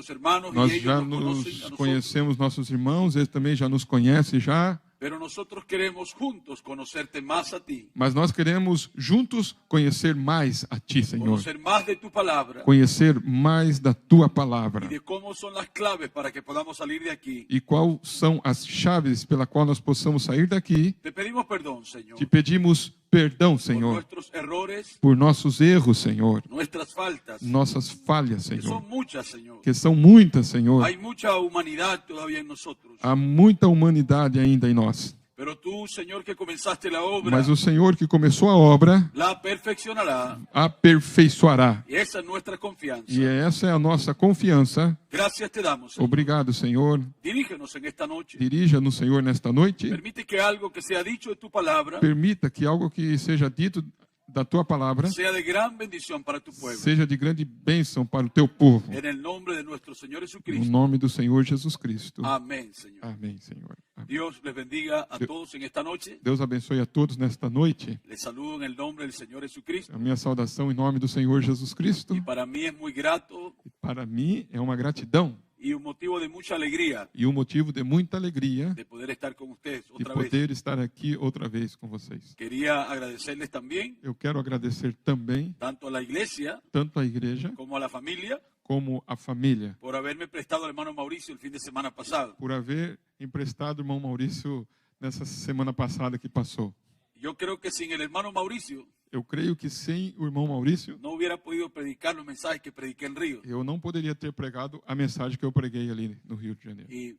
hermanos Nós y ellos já nos nos conocen a nosotros. conhecemos nossos irmãos, eles também já nos conhecem já, Pero nosotros queremos juntos conocerte más a ti, mas nós queremos juntos conhecer mais a Ti, Senhor. conocer más de tu palabra Conhecer mais da Tua y palavra. de cómo son las claves para que podamos salir de aquí. E quais são as chaves pela qual nós possamos sair daqui. Te pedimos perdón, Señor, Te pedimos perdão, por Senhor, nuestros errores, por nossos erros, Senhor, nuestras faltas, nossas falhas, que Senhor, son muchas, Señor. que são muitas, Senhor. Hay mucha humanidad todavía en nosotros. Há muita humanidade ainda em nós. Pero tú, Señor, que comenzaste la obra, Mas o Senhor que começou a obra, la perfeccionará. aperfeiçoará. Y esa es nuestra confianza. E essa é a nossa confiança. Gracias te damos, Señor. Obrigado, Senhor. Dirígenos en esta noche. Dirija-nos, Senhor, nesta noite. Permite que algo que sea dicho de tu palabra Permita que algo que seja dito da Tua palavra sea de gran bendición para tu pueblo. seja de grande bênção para o Teu povo. En el nombre de nuestro Señor No Jesucristo. nome do Senhor Jesus Cristo. Amén, Señor. Amém, Senhor. Amém. Dios les bendiga a todos en esta noche. Deus abençoe a todos nesta noite. Les saludo en el nombre del Señor Jesucristo. A minha saudação em nome do Senhor Jesus Cristo. Y para mí es muy grato Para mim é uma gratidão y un motivo de mucha alegría e um motivo de muita alegria de poder estar con ustedes de otra vez. poder estar aqui outra vez com vocês. Quería agradecerles también Eu quero agradecer também tanto a la iglesia tanto a igreja como a la familia como a família por haberme prestado al hermano Mauricio el fin de semana pasado. por haver emprestado o irmão Maurício nessa semana passada que passou. Yo creo que sin el hermano Mauricio Eu creio que sem o irmão Maurício no hubiera podido predicar los mensajes que prediqué en Río. eu não poderia ter pregado a mensagem que eu preguei ali no Rio de Janeiro. Y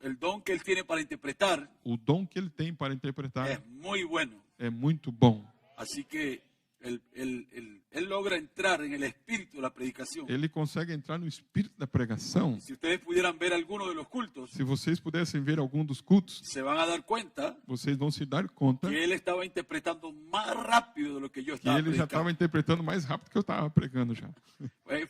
el don que él tiene para interpretar O dom que ele tem para interpretar es muy bueno. é muito bom. Así que él logra entrar en el espíritu de la predicación. Ele consegue entrar no espírito da pregação. Si ustedes pudieran ver algunos de los cultos, Se vocês pudessem ver algum dos cultos, se van a dar cuenta vocês vão se dar conta que él estaba interpretando más rápido de lo que yo que estaba ele já predicando. estava interpretando mais rápido que eu estava pregando já.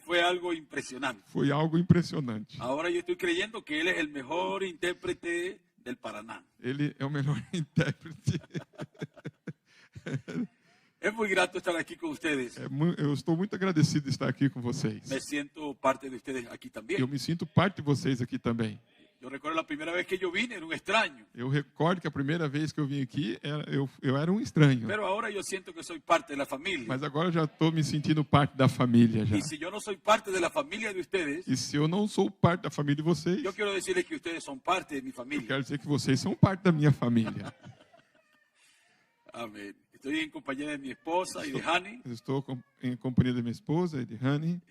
Fue algo impresionante. Foi algo impressionante. Ahora yo estoy creyendo que él es el mejor intérprete del Paraná. Ele é o melhor intérprete. Es muy grato estar aquí con ustedes. Eu estou muito agradecido de estar aqui com vocês. Me siento parte de ustedes aquí también. Eu me sinto parte de vocês aqui também. Yo recuerdo la primera vez que yo vine, era un extraño. Eu recordo que a primeira vez que eu vim aqui, eu era um estranho. Pero ahora yo siento que soy parte de la familia. Mas agora eu já estou me sentindo parte da família já. Y si yo no soy parte de la familia de ustedes, E se eu não sou parte da família de vocês, yo quiero decirles que ustedes son parte de mi eu familia. quero dizer que vocês são parte da minha família. Amén. Estoy en compañía de mi esposa y de Hani. Eu estou em companhia da minha esposa e de Hani.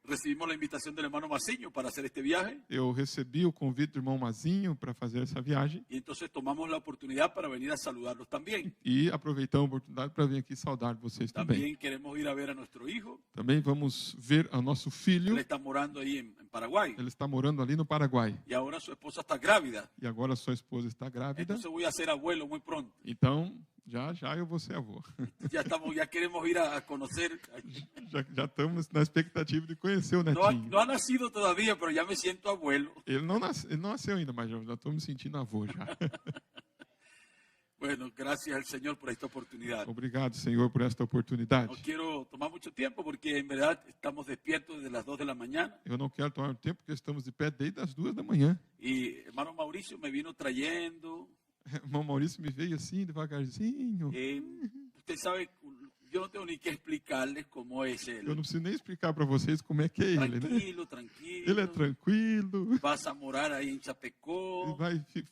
Recibimos la invitación del hermano Maciño para hacer este viaje. Eu recebi o convite do irmão Mazinho para fazer essa viagem Y entonces tomamos la oportunidad para venir a saludarlos también. e aproveitamos a oportunidade para vir aqui saudar vocês também. También queremos ir a ver a nuestro hijo. Também vamos ver a nosso filho. Él está morando ahí en Paraguay. Ele está morando ali no Paraguai. Y ahora su esposa está grávida. E agora sua esposa está grávida. Entonces voy a ser abuelo muy pronto. Então, já eu vou ser avô. Ya queremos ir a conocer. Já estamos na expectativa de conhecer o netinho. No ha nacido todavía, pero ya me siento abuelo. Ele não nasceu ainda, mas já estou me sentindo avô já. Bueno, gracias al Señor por esta oportunidad. Obrigado, Senhor, por esta oportunidade. No quiero tomar mucho tiempo porque en verdad estamos despiertos desde las 2 de la mañana. Eu não quero tomar tempo porque estamos de pé desde as 2 da manhã. Y hermano Mauricio me vino trayendo. O irmão Maurício me veio assim, devagarzinho. Usted sabe, yo no tengo ni que explicarles cómo es él. Eu não preciso nem explicar para vocês como é que é ele, né? Tranquilo, tranquilo. Ele é tranquilo. Vas a morar ahí en Chapecó.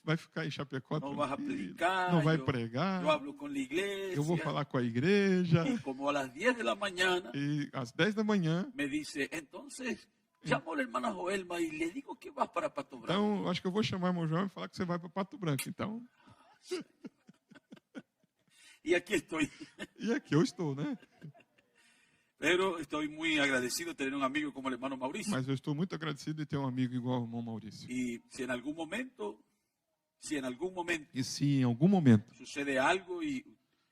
Vai ficar em Chapecó No vas a tranquilo. predicar. Não vai pregar. Yo hablo con la iglesia. Eu vou falar com a igreja. Y como a las 10 de la mañana E às 10 da manhã. me dice, entonces, llamo a la hermana Joelma y le digo que vas para Pato Branco. Então, acho que eu vou chamar o irmão João e falar que você vai para Pato Branco, então. Y aquí estoy. E aqui eu estou, né? Pero estoy muy agradecido de tener un amigo como el hermano Mauricio. Mas eu estou muito agradecido de ter um amigo igual ao irmão Maurício. Y si en algún momento E se em algum momento sucede algo y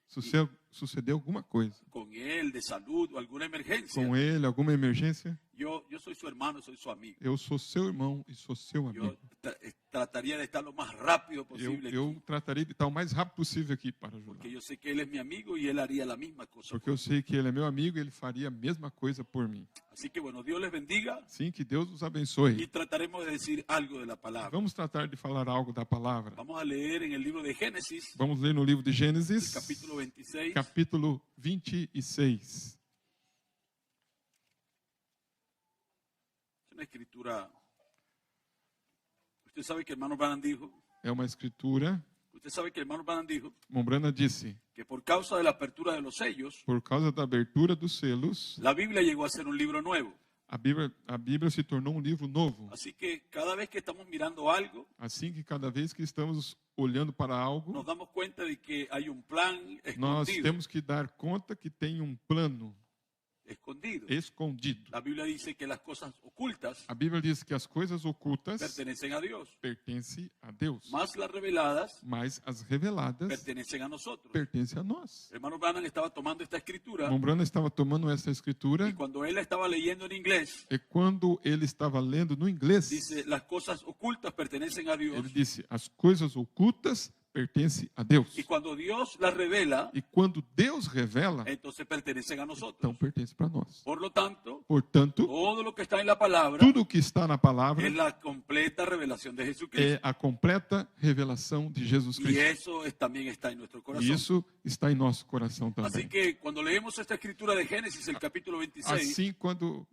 suceder alguma coisa con él de salud o alguna emergencia, com ele, alguma emergência, Yo soy su hermano, soy su amigo. Eu sou seu irmão e sou seu Yo amigo. trataría de estar lo más rápido posible Eu aquí, tratarei de estar o mais rápido possível aqui para ajudar. porque yo sé que él es mi amigo y él haría la misma cosa. Porque eu sei que ele é meu amigo e ele faria a mesma coisa por mim. Así que bueno, Dios les bendiga Sim, que Deus nos y abençoe. trataremos de decir algo de la palabra. Vamos tratar de falar algo da palavra. Vamos a leer en el libro de Génesis, Vamos ler no livro de Gênesis, capítulo 26. capítulo 26. Es una escritura. Usted sabe que el hermano Branham dijo, É uma escritura. Mombrana disse, que por causa de la apertura de los sellos, por causa da abertura dos selos, la Biblia llegó a ser un libro nuevo. a Bíblia se tornou um livro novo. Así que cada vez que estamos mirando algo, Assim que cada vez que estamos olhando para algo, nos damos cuenta de que hay un plan nós escondido. temos que dar conta que tem um plano escondido. La Biblia dice que las cosas ocultas A Bíblia diz que as coisas ocultas pertenecen a Dios, pertencem a Deus, más las reveladas mas as reveladas pertenecen a nosotros. pertencem a nós. El hermano Branham estaba tomando esta escritura Mombrana estava tomando essa escritura y cuando él la estaba leyendo en inglés, e quando ele estava lendo no inglês, dice, las cosas ocultas pertenecen a Dios ele disse, as coisas ocultas pertencem a Deus. y cuando Dios las revela, E quando Deus revela, entonces pertenecen a então nosotros. pertence para nós. Por lo tanto, Portanto, todo lo que está en la palabra tudo o que está na palavra es la completa revelación de é Jesucristo. a completa revelação de Jesus Y Cristo. eso también está en nuestro E corazón. isso está em nosso coração Así também. que cuando leemos esta escritura de Génesis, el capítulo 26, Assim, quando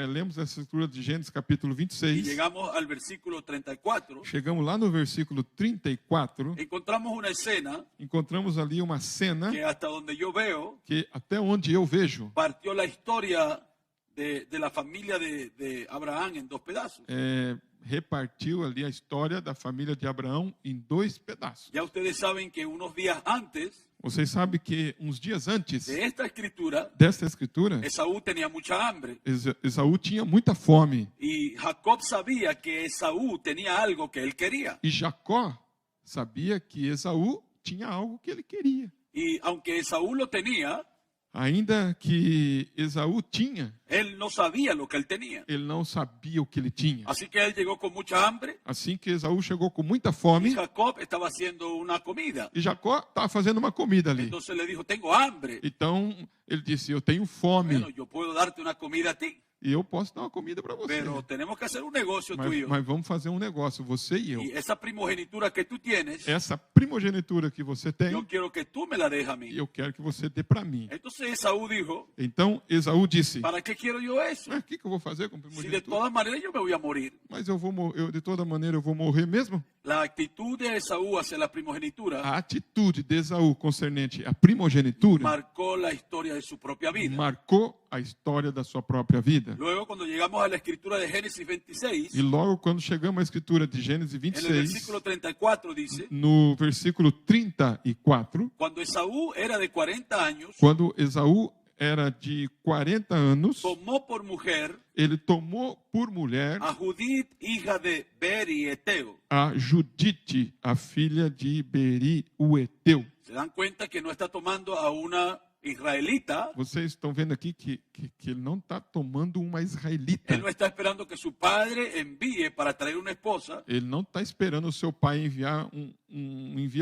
lemos essa escritura de Gênesis capítulo y 26, llegamos al versículo 34, chegamos lá no versículo 34, encontramos una escena encontramos ali uma cena que hasta donde yo veo, que até onde eu vejo, partió la historia de la familia de Abraham en dos pedazos. repartiu ali a história da família de Abraão em dois pedaços. Ya ustedes saben que unos días antes Vocês sabem que uns dias antes de esta escritura, dessa escritura, Esaú tenía mucha hambre. Esaú tinha muita fome Y Jacob sabía que Esaú tenía algo que él quería. e Jacó sabia que Esaú tinha algo que ele queria. Y aunque Esaú lo tenía, Ainda que Esaú tinha, él no sabía lo que él tenía. ele não sabia o que ele tinha. Así que él llegó con mucha hambre Assim que Esaú chegou com muita y fome, Jacob estaba haciendo una comida. e Jacó estava fazendo uma comida ali. Entonces le dijo, tengo hambre. Então ele disse, eu tenho fome Bueno, yo puedo darte una comida a ti, e eu posso dar uma comida para você. pero tenemos que hacer un negocio tú y yo. Mas vamos fazer um negócio, você e eu. Y esa primogenitura que tú tienes, Essa primogenitura que você tem, yo quiero que tú me la dejes a mí. eu quero que você dê para mim. Entonces Esaú dijo, Então Esaú disse, ¿para qué quiero yo eso? mas o que eu vou fazer com Si de primogenitura? todas maneras yo me voy a morir. Mas de toda maneira eu vou morrer mesmo? La actitud de Esaú hacia la primogenitura A atitude de Esaú concernente à primogenitura marcó la historia de su propia vida. marcou a história da sua própria vida. Luego, cuando llegamos a la escritura de Génesis 26, E logo quando chegamos à escritura de Gênesis en el 26, versículo 34 dice, no versículo 34, cuando Esaú era de 40 años, quando Esaú era de 40 anos, tomó por mujer ele tomou por mulher a Judith, hija de Beri Eteo. a Judite, a filha de Beri, o Eteu. Se dan cuenta que no está tomando a una israelita. Vocês estão vendo aqui que ele não está tomando uma israelita. Él no está esperando que su padre envíe para traer una esposa. Ele não está esperando o seu pai enviar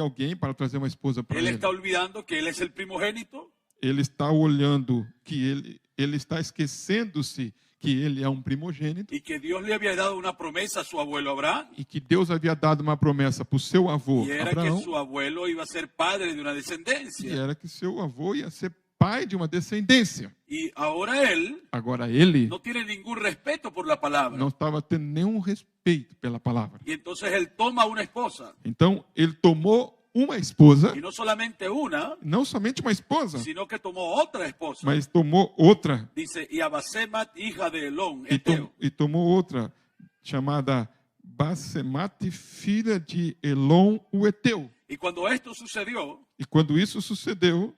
alguém para trazer uma esposa para Él ele. está olvidando que él es el primogénito Ele está olhando que ele está esquecendo-se que ele é um primogênito y que Dios le había dado una promesa a su abuelo Abraham. e que Deus havia dado uma promessa para o seu avô Y era Abraão, que su abuelo iba a ser padre de una e descendencia. era que seu avô ia ser pai de uma descendência. Y ahora él Agora ele no tiene ningún respeto por la palabra. não estava tendo nenhum respeito pela palavra. Y entonces él toma una esposa. Então ele tomou uma esposa, Y no solamente una, não somente uma esposa, sino que tomó otra esposa. mas tomou outra Dice, y a Basemat, hija de Elón, e Eteo. tomou outra chamada Basemate, filha de Elon, o Eteu. Y cuando esto sucedió, E quando isso sucedeu,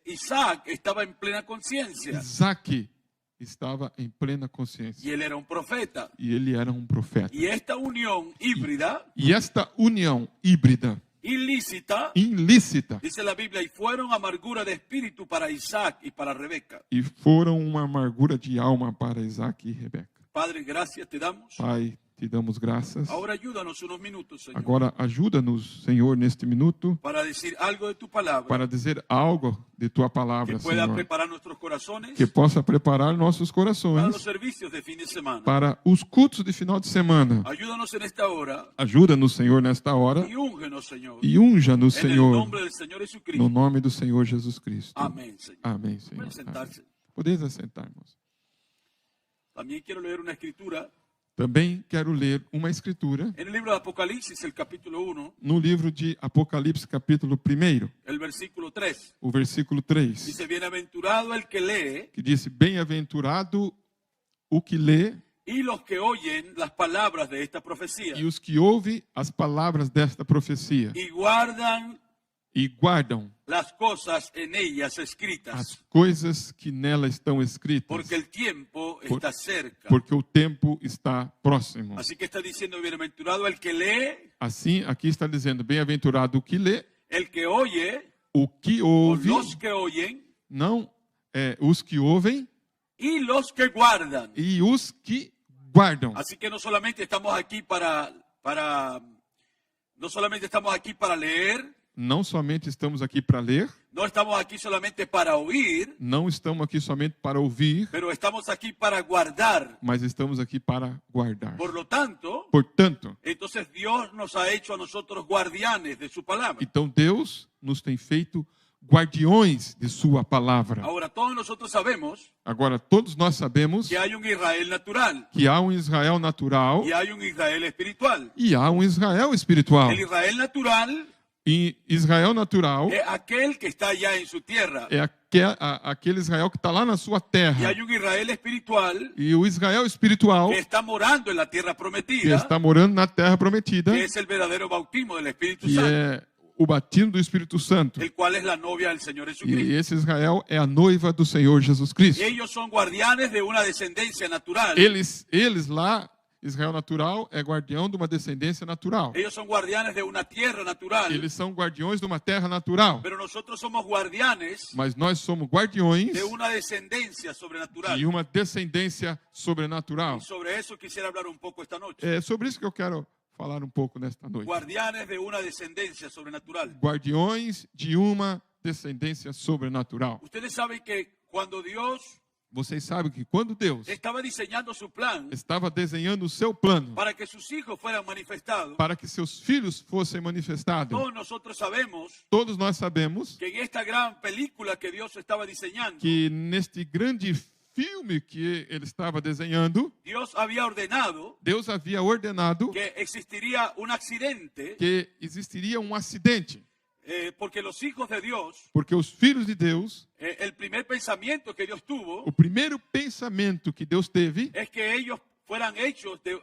Isaac estaba en plena conciencia. Isaac estava em plena consciência Y él era un profeta. e ele era um profeta. Y esta unión híbrida E esta união híbrida ilícita, ilícita, dice la Biblia, y fueron amargura de espíritu para Isaac y para Rebeca. e foram uma amargura de alma para Isaac e Rebeca. Padre, gracias te damos. Pai, te damos graças. Ahora ayúdanos unos minutos, Señor, Agora ajuda-nos, Senhor, neste minuto, para decir algo de tu palabra para dizer algo de tua que palavra, pueda Senhor, preparar nuestros corazones que possa preparar nossos para corações los servicios de fin de semana. para os cultos de final de semana. Ayúdanos en esta hora Ajuda-nos, Senhor, nesta hora y úngenos, Señor, e unja-nos, en el Senhor, nombre del Señor no Jesucristo. nome do Senhor Jesus Cristo. Amén, Señor. Amém, Senhor. Pueden sentarse. Podeis assentar-nos. También quiero leer una escritura Também quero ler uma escritura en el libro de Apocalipsis, el capítulo 1, no livro de Apocalipse, capítulo 1, el versículo 3. o versículo 3, Dice, bienaventurado el que lee que diz: Bem-aventurado o que lê y los que oyen las palabras de esta profecía e os que ouvem as palavras desta profecia y guardan e guardam las cosas en ellas escritas, as coisas que nela estão escritas, porque el tiempo está cerca. porque o tempo está próximo. Así que está diciendo, bienaventurado el que lee, Assim, aqui está dizendo: Bem-aventurado o que lê, el que oye, o que o ouve, los que oyen, não os que ouvem y los que guardan. e os que guardam. Así que no solamente estamos aquí no solamente estamos aquí para leer, Não somente estamos aqui para ler, no estamos aquí solamente para oír, não estamos aqui somente para ouvir, pero estamos aquí para guardar. mas estamos aqui para guardar. Por lo tanto, Portanto, entonces Dios nos ha hecho a nosotros guardianes de su palabra. então Deus nos tem feito guardiões de sua palavra. Ahora, todos nosotros sabemos Agora, todos nós sabemos que hay un Israel natural que há um Israel natural y hay un Israel espiritual. e há um Israel espiritual. El Israel natural E Israel natural es aquel que está allá en su tierra. é aquele Israel que está lá na sua Y terra. hay un Israel espiritual E o Israel espiritual que está morando en la tierra que prometida, está morando na terra prometida, que es el verdadero bautismo del Espíritu que Santo, é o batismo do Espírito Santo. el cual es la novia del Señor E Jesucristo. esse Israel é a noiva do Senhor Jesus Cristo. Ellos son guardianes de una descendencia natural. Eles lá, Israel natural é guardião de uma descendência natural. Ellos son guardianes de una tierra natural. Eles são guardiões de uma terra natural. Pero nosotros somos guardianes Mas nós somos guardiões de una descendencia sobrenatural. de uma descendência sobrenatural. Y sobre eso quisiera hablar un poco esta noche. É sobre isso que eu quero falar um pouco nesta noite. Guardianes de una descendencia sobrenatural. Guardiões de uma descendência sobrenatural. Ustedes saben que cuando Dios Vocês sabem que quando Deus estaba diseñando su plan estava desenhando o seu plano para que sus hijos fueran manifestados, para que seus filhos fossem manifestados, todos nosotros sabemos todos nós sabemos que en esta gran película que Dios estaba diseñando, que neste grande filme que ele estava desenhando, Dios había ordenado Deus havia ordenado que existiría un accidente, que existiria um acidente, porque los hijos de Dios, porque os filhos de Deus, el primer pensamiento que Dios tuvo o primeiro pensamento que Deus teve es que ellos fueran hechos de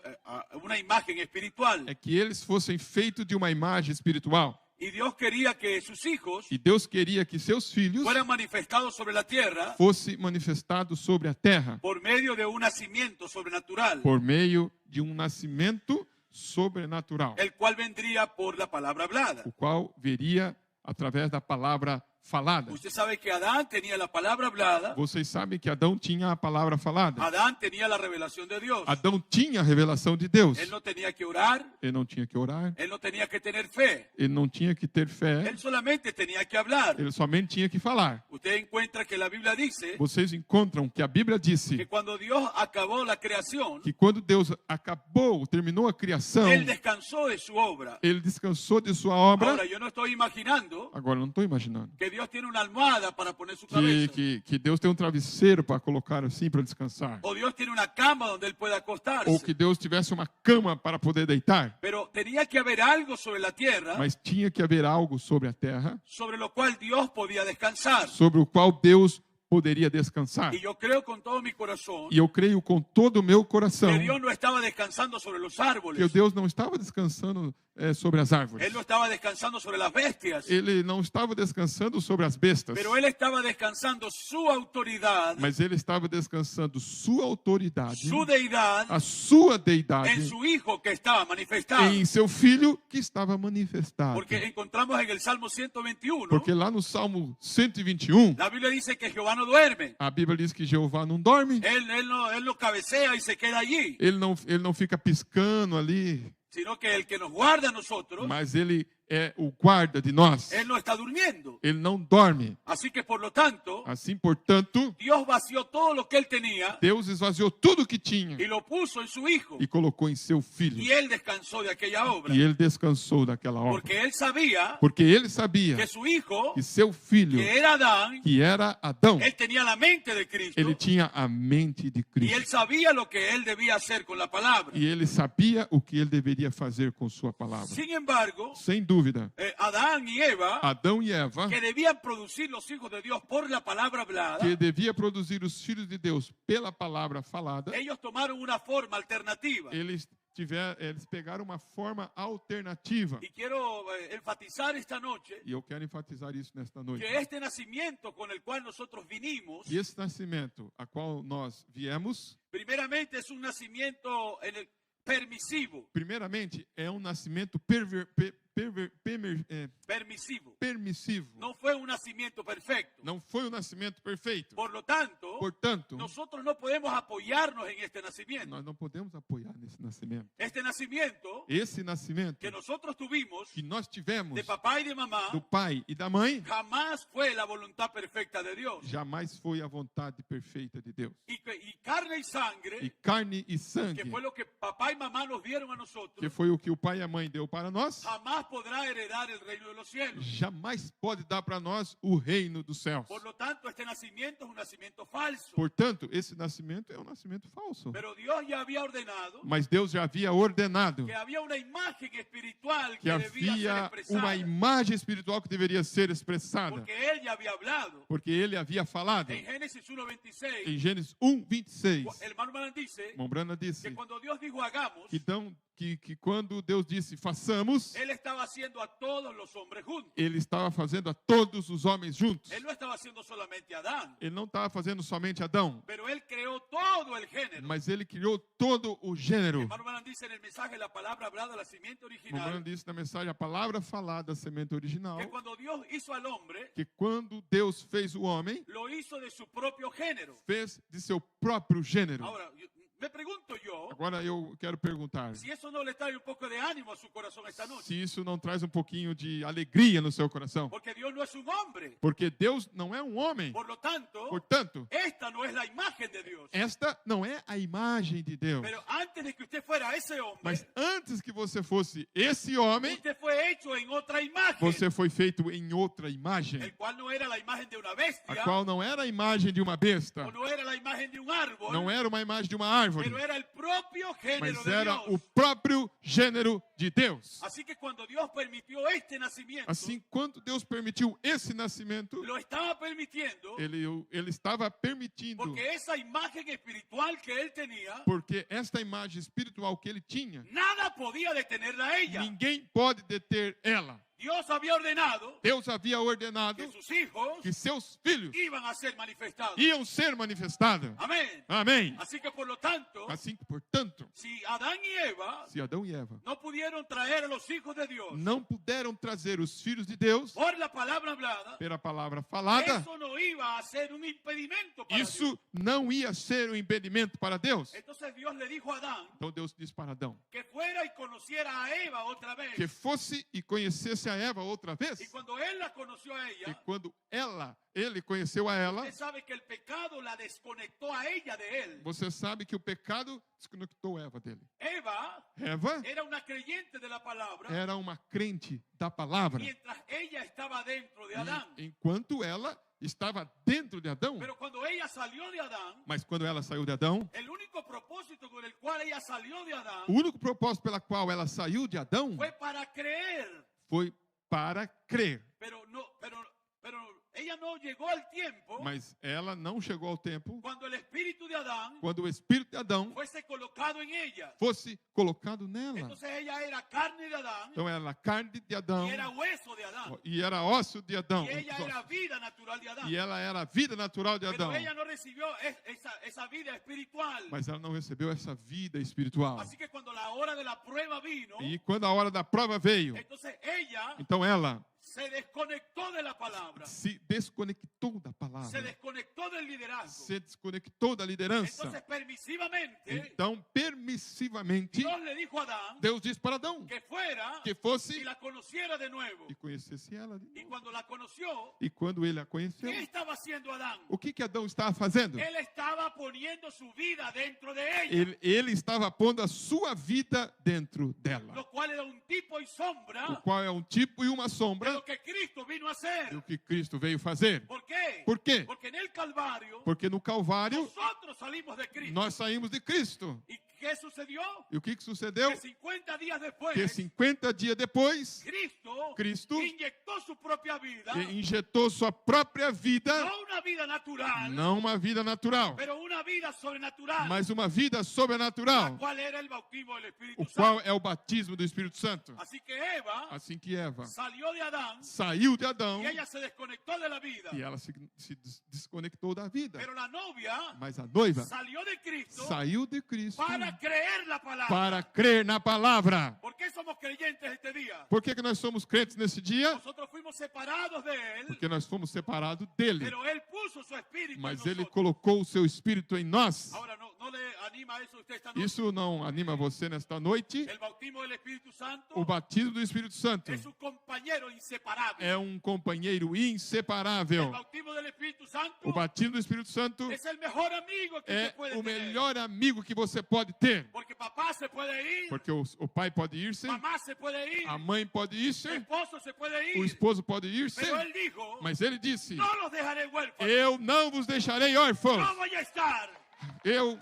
una imagen espiritual. é que eles fossem feitos de uma imagem espiritual. Y Dios quería que sus hijos E Deus queria que seus filhos fueran manifestados sobre la tierra fossem manifestados sobre a terra por medio de un nacimiento sobrenatural, por meio de um nascimento sobrenatural, el cual vendría por la palabra hablada. o qual viria através da palavra falada. Usted sabe que Adán tenía la palabra hablada, Vocês sabem que Adão tinha a palavra falada. Adán tenía la revelación de Dios. Adão tinha a revelação de Deus. Él no tenía que orar, Ele não tinha que orar, él no tenía que tener fe, ele não tinha que ter fé, él solamente tenía que hablar. ele somente tinha que falar. Usted encuentra que la Biblia dice Vocês encontram que a Bíblia disse que cuando Dios acabó la creación, que quando Deus terminou a criação, él descansó de su obra. ele descansou de sua obra. Ahora, yo no estoy imaginando Agora, não estou imaginando que Dios tiene una almohada para poner su cabeza. que Deus tem um travesseiro para colocar assim para descansar. O Dios tiene una cama donde él pueda Ou acostarse. que Deus tivesse uma cama para poder deitar. Pero tenía que haber algo sobre la tierra Mas tinha que haver algo sobre a terra, sobre lo cual Dios podía descansar. sobre o qual Deus poderia descansar. Y yo creo con todo mi corazón E eu creio com todo o meu coração que Dios no estaba descansando sobre los que árboles. Deus não estava descansando sobre as árvores. Él no estaba descansando sobre las bestias. Ele não estava descansando sobre as bestas, Pero Él estaba descansando su autoridad, mas ele estava descansando sua autoridade, su deidad, a sua en deidade, su Hijo que estaba manifestado. em seu filho que estava manifestado. Porque encontramos en el Salmo 121, Porque lá no Salmo 121, la Biblia dice que Jehová no duerme. a Bíblia diz que Jeová não dorme, Él no cabecea y se queda allí, ele não fica piscando ali, sino que el que nos guarda a nosotros, mas ele é o guarda de nós. Él no está durmiendo. Ele não dorme. Así que por lo tanto, Assim, portanto, Dios vació todo lo que Él tenía Deus esvaziou tudo o que tinha y lo puso en su Hijo. e colocou em seu filho. Y Él descansó de aquella obra. E ele descansou daquela obra. Porque Él sabía Porque ele sabia que su Hijo, que seu filho, que era Adán, que era Adão, Él tenía la mente de Cristo. ele tinha a mente de Y Él Cristo. sabía lo que Él debía hacer con la palabra. E ele sabia o que ele deveria fazer com sua palavra. Sin embargo, Sem dúvida, Adán y Eva, Adão e Eva, que debían producir los hijos de Dios por la palabra hablada, que devia produzir os filhos de Deus pela palavra falada, ellos tomaron una forma alternativa. eles pegaram uma forma alternativa. Y quiero enfatizar esta noche E eu quero enfatizar isso nesta noite. que este nacimiento con el cual nosotros vinimos, E esse nascimento a qual nós viemos, primeramente es un nacimiento permisivo. primeiramente, é um nascimento Permisivo. permissivo. No fue un nacimiento perfecto. Não foi um nascimento perfeito. Por lo tanto, Portanto, nosotros no podemos apoyarnos en este nacimiento. nós não podemos apoiar nesse nascimento. Este nacimiento Esse nascimento que nosotros tuvimos que nós tivemos de papá y de mamá do pai e da mãe jamás fue la voluntad perfecta de Dios. jamais foi a vontade perfeita de Deus. Y carne y E sangre, carne e que sangue, fue lo que papá y mamá nos dieron a que nosotros, foi o que o pai e a mãe deu para nós, jamás podrá heredar el reino de los cielos. jamais pode dar para nós o reino dos céus. Por lo tanto, este nacimiento es un nacimiento falso. Portanto, esse nascimento é um nascimento falso. Pero Dios ya había ordenado Mas Deus já havia ordenado que había una imagen espiritual que que debía ser havia expresada. uma imagem espiritual que deveria ser expressada, Porque Él ya había hablado. porque ele havia falado En Génesis 1:26, em Gênesis 1:26. el hermano Malan dice Mombrana disse que cuando Dios dijo hagamos, que quando Deus disse façamos, Él estaba haciendo a todos los hombres juntos. ele estava fazendo a todos os homens juntos. Él no estaba haciendo solamente a Adán, Ele não estava fazendo somente Adão, pero Él creó todo el género. mas ele criou todo o gênero. El hermano Malan dice en el mensaje la palabra hablada, la simiente Mombrana original, disse na mensagem a palavra falada, a semente original, que cuando Dios hizo al hombre, que quando Deus fez o homem, lo hizo de su propio género. fez de seu próprio gênero. Ahora, me pregunto yo, Agora eu quero perguntar, si eso no le trae un poco de ánimo a su corazón esta noche. se isso não traz um pouquinho de alegria no seu coração. Porque Dios no es un hombre. Porque Deus não é um homem. Por lo tanto, Portanto, esta no es la imagen de Dios. esta não é a imagem de Deus. Pero antes de que usted fuera ese hombre, Mas antes que você fosse esse homem, usted fue hecho en otra imagen, você foi feito em outra imagem, el cual no era la imagen de una a bestia, qual não era a imagem de uma besta, o no era la imagen de un árbol, não era uma imagem de uma árvore, pero era el propio género mas de era Dios. o próprio gênero de Deus. Así que cuando Dios permitió este nacimiento, Assim, quando Deus permitiu esse nascimento, lo estaba permitiendo ele estava permitindo, porque esa imagen espiritual que él tenía, porque esta imagem espiritual que ele tinha, nada podía detenerla a ella. ninguém pode deter ela. Dios había ordenado Deus havia ordenado que sus hijos que seus filhos iban a ser manifestados. iam ser manifestados. Amén. Amém. Así que por lo tanto, Assim que, portanto, si Adán y Eva se Adão e Eva no pudieron traer a los hijos de Dios não puderam trazer os filhos de Deus por la palabra hablada, pela palavra falada, eso no iba a ser un impedimento para Dios. isso não ia ser um impedimento para Deus. Entonces Dios le dijo a Adán Então Deus disse para Adão que fuera y conociera a Eva otra vez. que fosse e conhecesse a Eva outra vez. Y cuando él la conoció a E ella, quando ele conheceu a ela, usted sabe que el pecado la desconectó a ella de él. você sabe que o pecado desconectou Eva dele. Eva Eva era una creyente de la palabra era uma crente da palavra, mientras ella estaba dentro de Adán. e enquanto ela estava dentro de Adão. Pero cuando ella salió de Adán, Mas quando ela saiu de Adão, el único propósito con el cual ella salió de Adán o único propósito pela qual ela saiu de Adão fue para creer. foi para crer. Pero ella no llegó al tiempo Mas ela não chegou ao tempo cuando el espíritu de Adán quando o espírito de Adão fuese colocado en ella. fosse colocado nela. Entonces ella era carne de Adán Então ela era carne de Adão y era hueso de Adán. e era osso de Adão. Y ella era vida natural de Adán. E ela era a vida natural de Pero Adão. ella no recibió esa vida espiritual. Mas ela não recebeu essa vida espiritual. Así que cuando la hora de la prueba vino, E quando a hora da prova veio, entonces ella então ela se desconectó de la palabra, se desconectou da se palavra, desconectó del liderazgo. se desconectou da liderança. Entonces permisivamente Então, permissivamente, Dios le dijo a Adán Deus disse para Adão que fuera que y fosse la conociera de nuevo. e conhecesse ela. Y cuando la conoció, E quando ele a conheceu, ¿qué estaba haciendo Adán? o que Adão estava fazendo? Él estaba poniendo su vida dentro de ella, Ele estava pondo a sua vida dentro dela, lo cual era un tipo y o sombra qual é um tipo e uma de sombra lo que Cristo vino a do hacer. que Cristo veio fazer. ¿Por qué? Por quê? Porque en el Calvario Porque no Calvário nosotros salimos de Cristo. nós saímos de Cristo. ¿Y qué sucedió? E o que sucedeu? Que 50 días después, Que 50 dias depois, Cristo inyectó su propia vida, injetou sua própria vida, no una vida natural, não uma vida natural, pero una vida sobrenatural, mas uma vida la sobrenatural, cual era el bautismo del Espíritu o Santo. qual é o batismo do Espírito Santo. Así que Eva Assim que Eva salió de Adán saiu de Adão y ella se desconectó de la vida, e ela se desconectou da vida. pero la novia Mas a noiva salió de Cristo saiu de Cristo para creer la palabra. para crer na palavra. ¿Por qué somos creyentes este día? Por que nós somos crentes nesse dia? Nosotros fuimos separados de Él, Porque nós fomos separados dele. pero Él puso su espíritu en Mas ele nosotros. colocou o seu espírito em nós. Ahora, ¿no le anima eso a usted esta noche? Isso não anima você nesta noite? El bautismo del Espíritu Santo O batismo do Espírito Santo es un compañero inseparable. é um companheiro El inseparável. bautismo del Espíritu Santo O batismo do Espírito Santo es el mejor amigo que é usted puede o tener. melhor amigo que você pode ter. Porque papá se puede ir, Porque o pai pode ir-se, mamá se puede ir, a mãe pode el ir-se, esposo se puede o ir. esposo pode ir-se. Pero él dijo, Mas ele disse: no los dejaré huérfanos. Eu não vos deixarei órfãos. Yo voy a estar Eu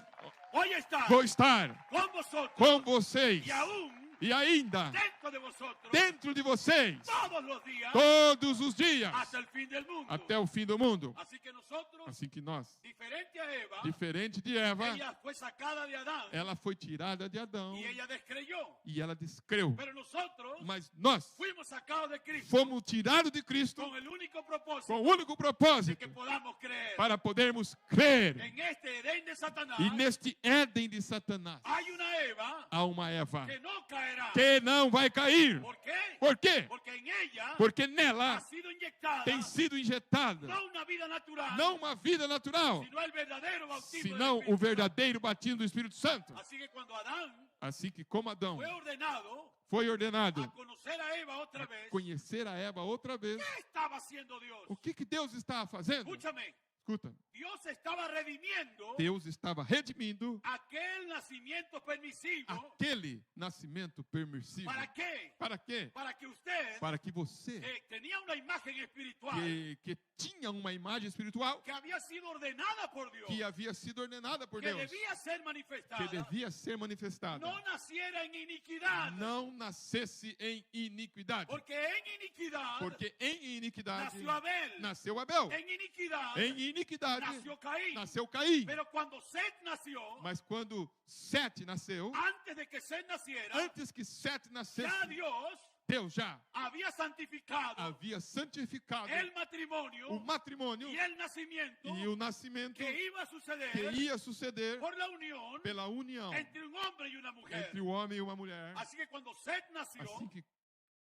vou estar con vosotros com vocês. y aún E ainda dentro de vosotros dentro de vocês todos los días todos os dias hasta el fin del mundo. até o fim do mundo. Así que nosotros, Assim que nós, diferente a Eva, diferente de Eva, ella fue sacada de Adán ela foi tirada de Adão y ella descreyó. e ela descreu. Pero nosotros Mas nós fuimos sacados de Cristo fomos tirados de Cristo con el único propósito com o único de propósito que podamos creer. para podermos crer. En este Edén de Satanás E neste Éden de Satanás hay una Eva há uma Eva que no caerá. que não vai cair. ¿Por qué? Por quê? Porque en ella Porque ha nela sido inyectada tem sido injetada no una vida natural, não uma vida natural, sino el verdadero bautismo del senão Espíritu o verdadeiro batismo do Espírito Santo. Santo. Así que cuando Adán Assim que, como Adão fue ordenado foi ordenado a conocer a Eva otra vez, conhecer a Eva outra vez, ¿qué estaba haciendo Dios? o que Deus estava fazendo? Escúchame, Escuta, Dios estaba redimiendo Deus estava redimindo aquel nacimiento permisivo. aquele nascimento permissivo. ¿Para qué? Para quê? Para que usted, Para que você, que tenía una imagen espiritual, que tinha uma imagem espiritual que había sido ordenada por Dios, que havia sido ordenada por que Deus, debía ser que manifestada, devia ser manifestada, no naciera en iniquidad. não nascesse em iniquidade. Porque en iniquidad Porque em iniquidade nació Abel. nasceu Abel. En iniquidad Em iniquidade nació Caín. nasceu Caim. Pero cuando Set nació, Mas quando Sete nasceu, antes de que Set naciera, antes que Sete nascesse, ya Dios Deus já había santificado havia santificado el matrimonio o matrimônio y el nacimiento e o nascimento que iba a suceder que ia suceder por la unión pela união entre un hombre y una mujer. entre o homem e uma mulher. Así que cuando Set nació, Assim que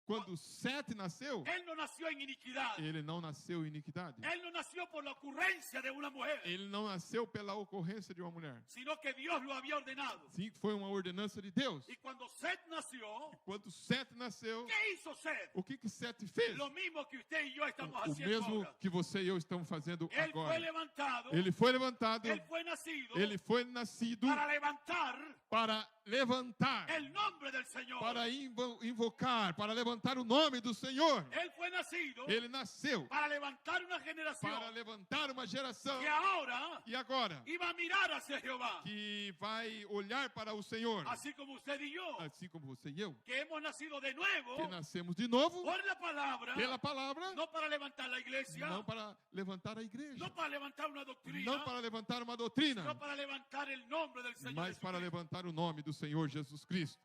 quando Sete nasceu, él no nació en iniquidad. ele não nasceu em iniquidade. Él no nació por la ocurrencia de una mujer, Ele não nasceu pela ocorrência de uma mulher. sino que Dios lo había ordenado. Sim, foi uma ordenança de Deus. Y cuando Set nació, Quando Sete nasceu, ¿qué hizo Set? o que Sete fez? Lo mismo que usted y yo estamos O haciendo mesmo ahora. que você e eu estamos fazendo Él fue agora. levantado, Ele foi levantado, él fue nacido ele foi nascido para levantar para levantar, el nombre del Señor. para invocar, para levantar levantar o nome do Senhor. Él fue nacido Ele nasceu para levantar una generación para levantar uma geração que ahora e agora iba a mirar hacia Jehová. que vai olhar para o Senhor, Así como usted y yo, assim como você e eu, que hemos nacido de nuevo que nascemos de novo por la palabra, pela palavra, no para levantar la iglesia, não para levantar a igreja, no para levantar una doctrina, não para levantar uma doutrina, no para levantar el nombre del Señor mas para Jesucristo. levantar o nome do Senhor Jesus Cristo.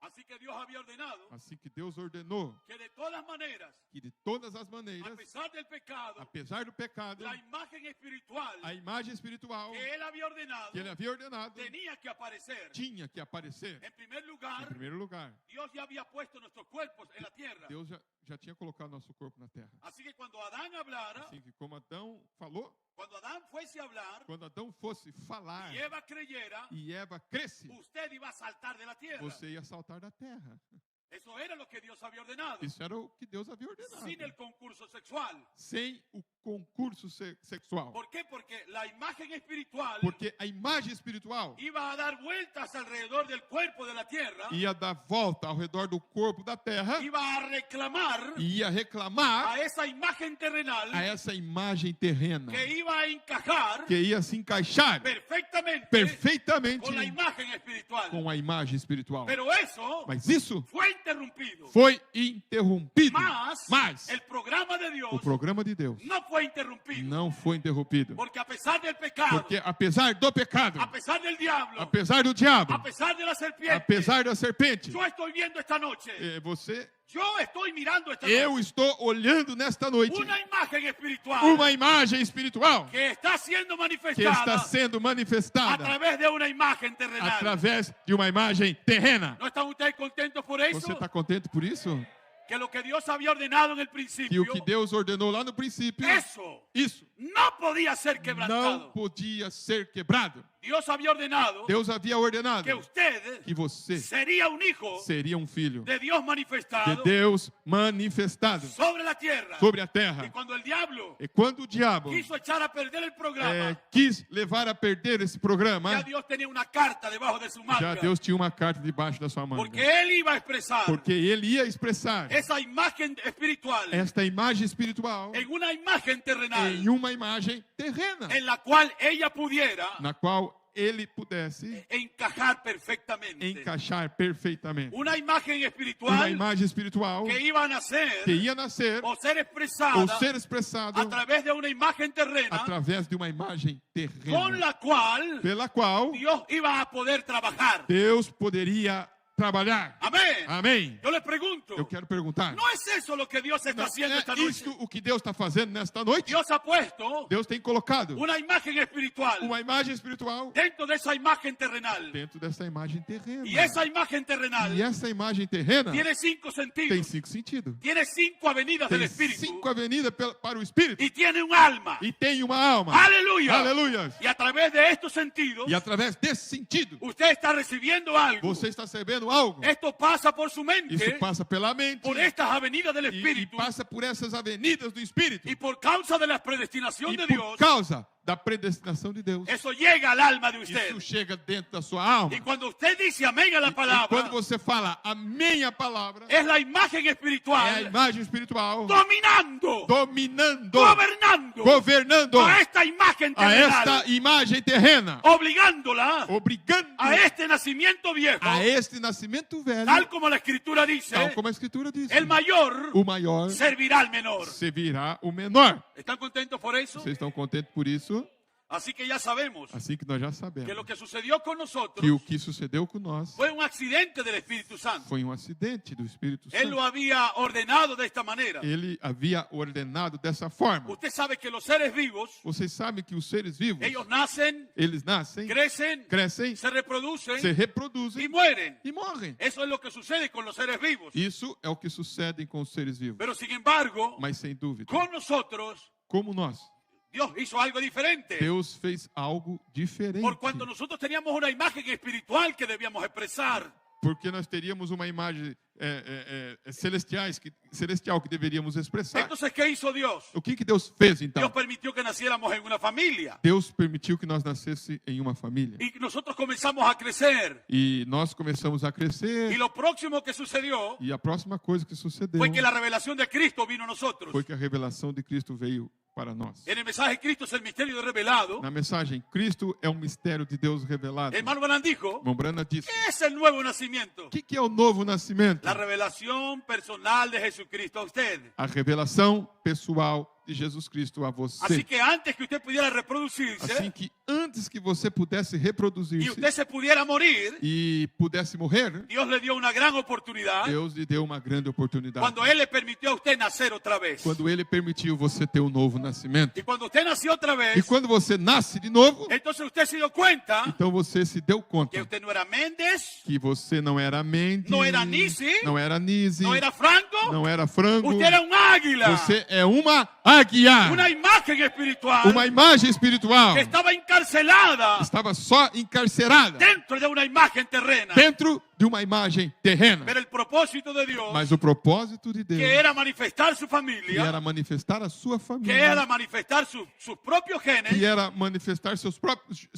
Así que Dios había ordenado Assim que Deus ordenou que de todas maneras, que de todas as a maneiras, pesar del pecado, apesar do pecado, la imagen espiritual a imagem espiritual que Él había ordenado que ele havia ordenado tenía que aparecer. tinha que aparecer. En primer Em lugar, primeiro lugar, Dios ya había puesto nuestros cuerpos en la tierra. Deus já tinha colocado nosso corpo na terra. Así que cuando Adán hablara, Assim que como Adão falou, cuando Adán fuese a hablar quando Adão fosse falar y Eva creyera, e Eva cresce, usted iba a saltar de la tierra. você ia saltar da terra. Eso era lo que Dios había ordenado. Isso era o que Deus havia Sin el ordenado. concurso sexual. Sem o concurso sexual. ¿Por qué? Porque la imagen espiritual Porque a imagem espiritual iba a dar vueltas alrededor del cuerpo de la tierra, ia dar volta ao redor do corpo da terra iba a reclamar e ia reclamar a esa imagen terrenal a essa imagem terrena que iba a encajar que ia se encaixar perfectamente perfeitamente con la imagen espiritual. com a imagem espiritual. Pero eso Mas isso fue interrumpido. foi interrompido. Mas el programa de Dios O programa de Deus no fue interrumpido. não foi interrompido. Porque a pesar del pecado, Porque apesar do pecado, a pesar del diablo, apesar do diabo, a pesar de la serpiente, apesar da serpente, yo estoy viendo esta noche, yo estoy mirando esta noche eu estou olhando nesta noite una imagen espiritual uma imagem espiritual que está siendo que manifestada está sendo a manifestada través de una imagen terrenal. através de uma imagem terrena. ¿No están ustedes contentos por eso? Você está contente por isso? Que lo que Dios había ordenado en el Que principio, o que Deus ordenou lá no princípio, isso no podía ser não quebrantado. podia ser quebrado. Dios había ordenado Deus havia ordenado que usted que você sería un hijo seria um filho de Dios de manifestado Deus manifestado sobre la tierra. sobre a Y terra. cuando el diablo E quando o diabo quiso echar a perder el programa, quis levar a perder esse ya programa, Dios tenía una carta debajo de su já manga. Deus tinha uma carta debaixo da sua manga. Porque él iba a expresar Porque ele ia expressar esa imagen espiritual esta imagem espiritual en una imagen terrenal em uma imagem terrena, en la cual ella pudiera na qual ele pudesse encajar perfectamente. encaixar perfeitamente. Una imagen Uma espiritual imagem espiritual que iba a nacer que ia nascer o ser ou expresada ser expressado a través de una imagen terrena através de uma imagem con terrena, la cual pela qual Dios iba a poder trabajar. Deus poderia trabalhar. Amén. Amém. Yo les pregunto, Eu quero perguntar, ¿no es eso lo que Dios está não haciendo esta é noche? isto o que Deus está fazendo nesta noite? Dios ha puesto Deus tem colocado una imagen espiritual uma imagem espiritual dentro de esa imagen terrenal. dentro dessa imagem terrena. Y esa imagen terrenal E essa imagem terrena tiene 5 tem sentidos, 5 sentidos. tiene 5 avenidas del Tem Espíritu 5 avenidas para o Espírito y tiene un alma. e tem uma alma. Aleluya. Aleluia. Y a través de estos sentidos, E através desse sentido, usted está recibiendo algo. você está recebendo algo. Esto pasa por su mente, Isso passa pela mente por estas avenidas del e Espíritu, passa por essas avenidas do Espírito. y por causa de la predestinación E de por Dios, causa da predestinação de Deus, eso llega al alma de usted. isso chega dentro da sua alma. Y cuando usted dice amén a la E quando palabra, você fala amém a palavra, es la imagen é a espiritual imagem espiritual dominando, dominando, gobernando governando a esta imagen a esta terrenal, imagem terrena, obligándola obrigando a este nacimiento viejo, a este nascimento velho, tal como la Escritura dice, tal como a Escritura diz. el mayor O maior servirá al menor. servirá o menor. ¿Están contentos por eso? Vocês estão contentes por isso? Así que ya sabemos Assim que nós já que sabemos lo que sucedió con que nosotros o que sucedeu com nós fue un accidente del Espíritu Santo. foi um acidente do Espírito Él lo Santo. había ordenado de esta manera. Ele havia ordenado dessa forma. Usted sabe que los seres vivos, Vocês sabem que os seres vivos, ellos nacen, eles nascem, crecen, crescem, se reproducen se y reproduzem mueren. e morrem. Eso es lo que sucede con los seres vivos. Isso é o que sucede com os seres vivos. Pero sin embargo, Mas sem dúvida, con nosotros, como nós, Dios hizo algo diferente. Deus fez algo diferente. Por cuanto nosotros teníamos una imagen espiritual que debíamos expresar. porque nós teríamos uma imagem celestial que deveríamos expressar. Entonces, ¿qué hizo Dios? O que Deus fez, então? Dios permitió que naciéramos en una familia. Deus permitiu que nós nascesse em uma família. Y nosotros comenzamos a crecer. E nós começamos a Y crescer. lo próximo que sucedió E a próxima coisa que sucedeu fue que la revelación de Cristo vino a nosotros. foi que a revelação de Cristo veio para nós. En el mensaje, Cristo es el misterio revelado. Na mensagem, Cristo é um mistério de Deus revelado. Hermano Branham dijo, Irmão Branham disse: ¿qué es el nuevo nacimiento? o que é o novo nascimento? La revelación personal de Jesucristo a usted. A revelação pessoal de Jesus Cristo a Así você. que antes que usted pudiera reproducirse Assim que antes que você pudesse y reproduzir-se usted se pudiera morir, e pudesse morrer, Dios le dio una gran oportunidad Deus lhe deu uma grande oportunidade. cuando Él le permitió a usted nacer otra vez. Quando Ele permitiu você ter um novo nascimento. Y cuando usted nació otra E vez, quando você nasce de novo, entonces usted se dio cuenta então você se deu que conta usted no era Méndez, que você não era Mendes, não era Nisi, não era Nise, no era Franco, não era frango. usted era un águila, Você é uma águia, una imagen espiritual uma imagem espiritual. que estaba encarcelada Estava só encarcerada dentro de una imagen terrena. dentro de uma imagem terrena. Pero el propósito de Dios, Mas o propósito de Deus, que era manifestar su que familia, era manifestar a sua que família, era manifestar sus propios genes, que era manifestar seus próprios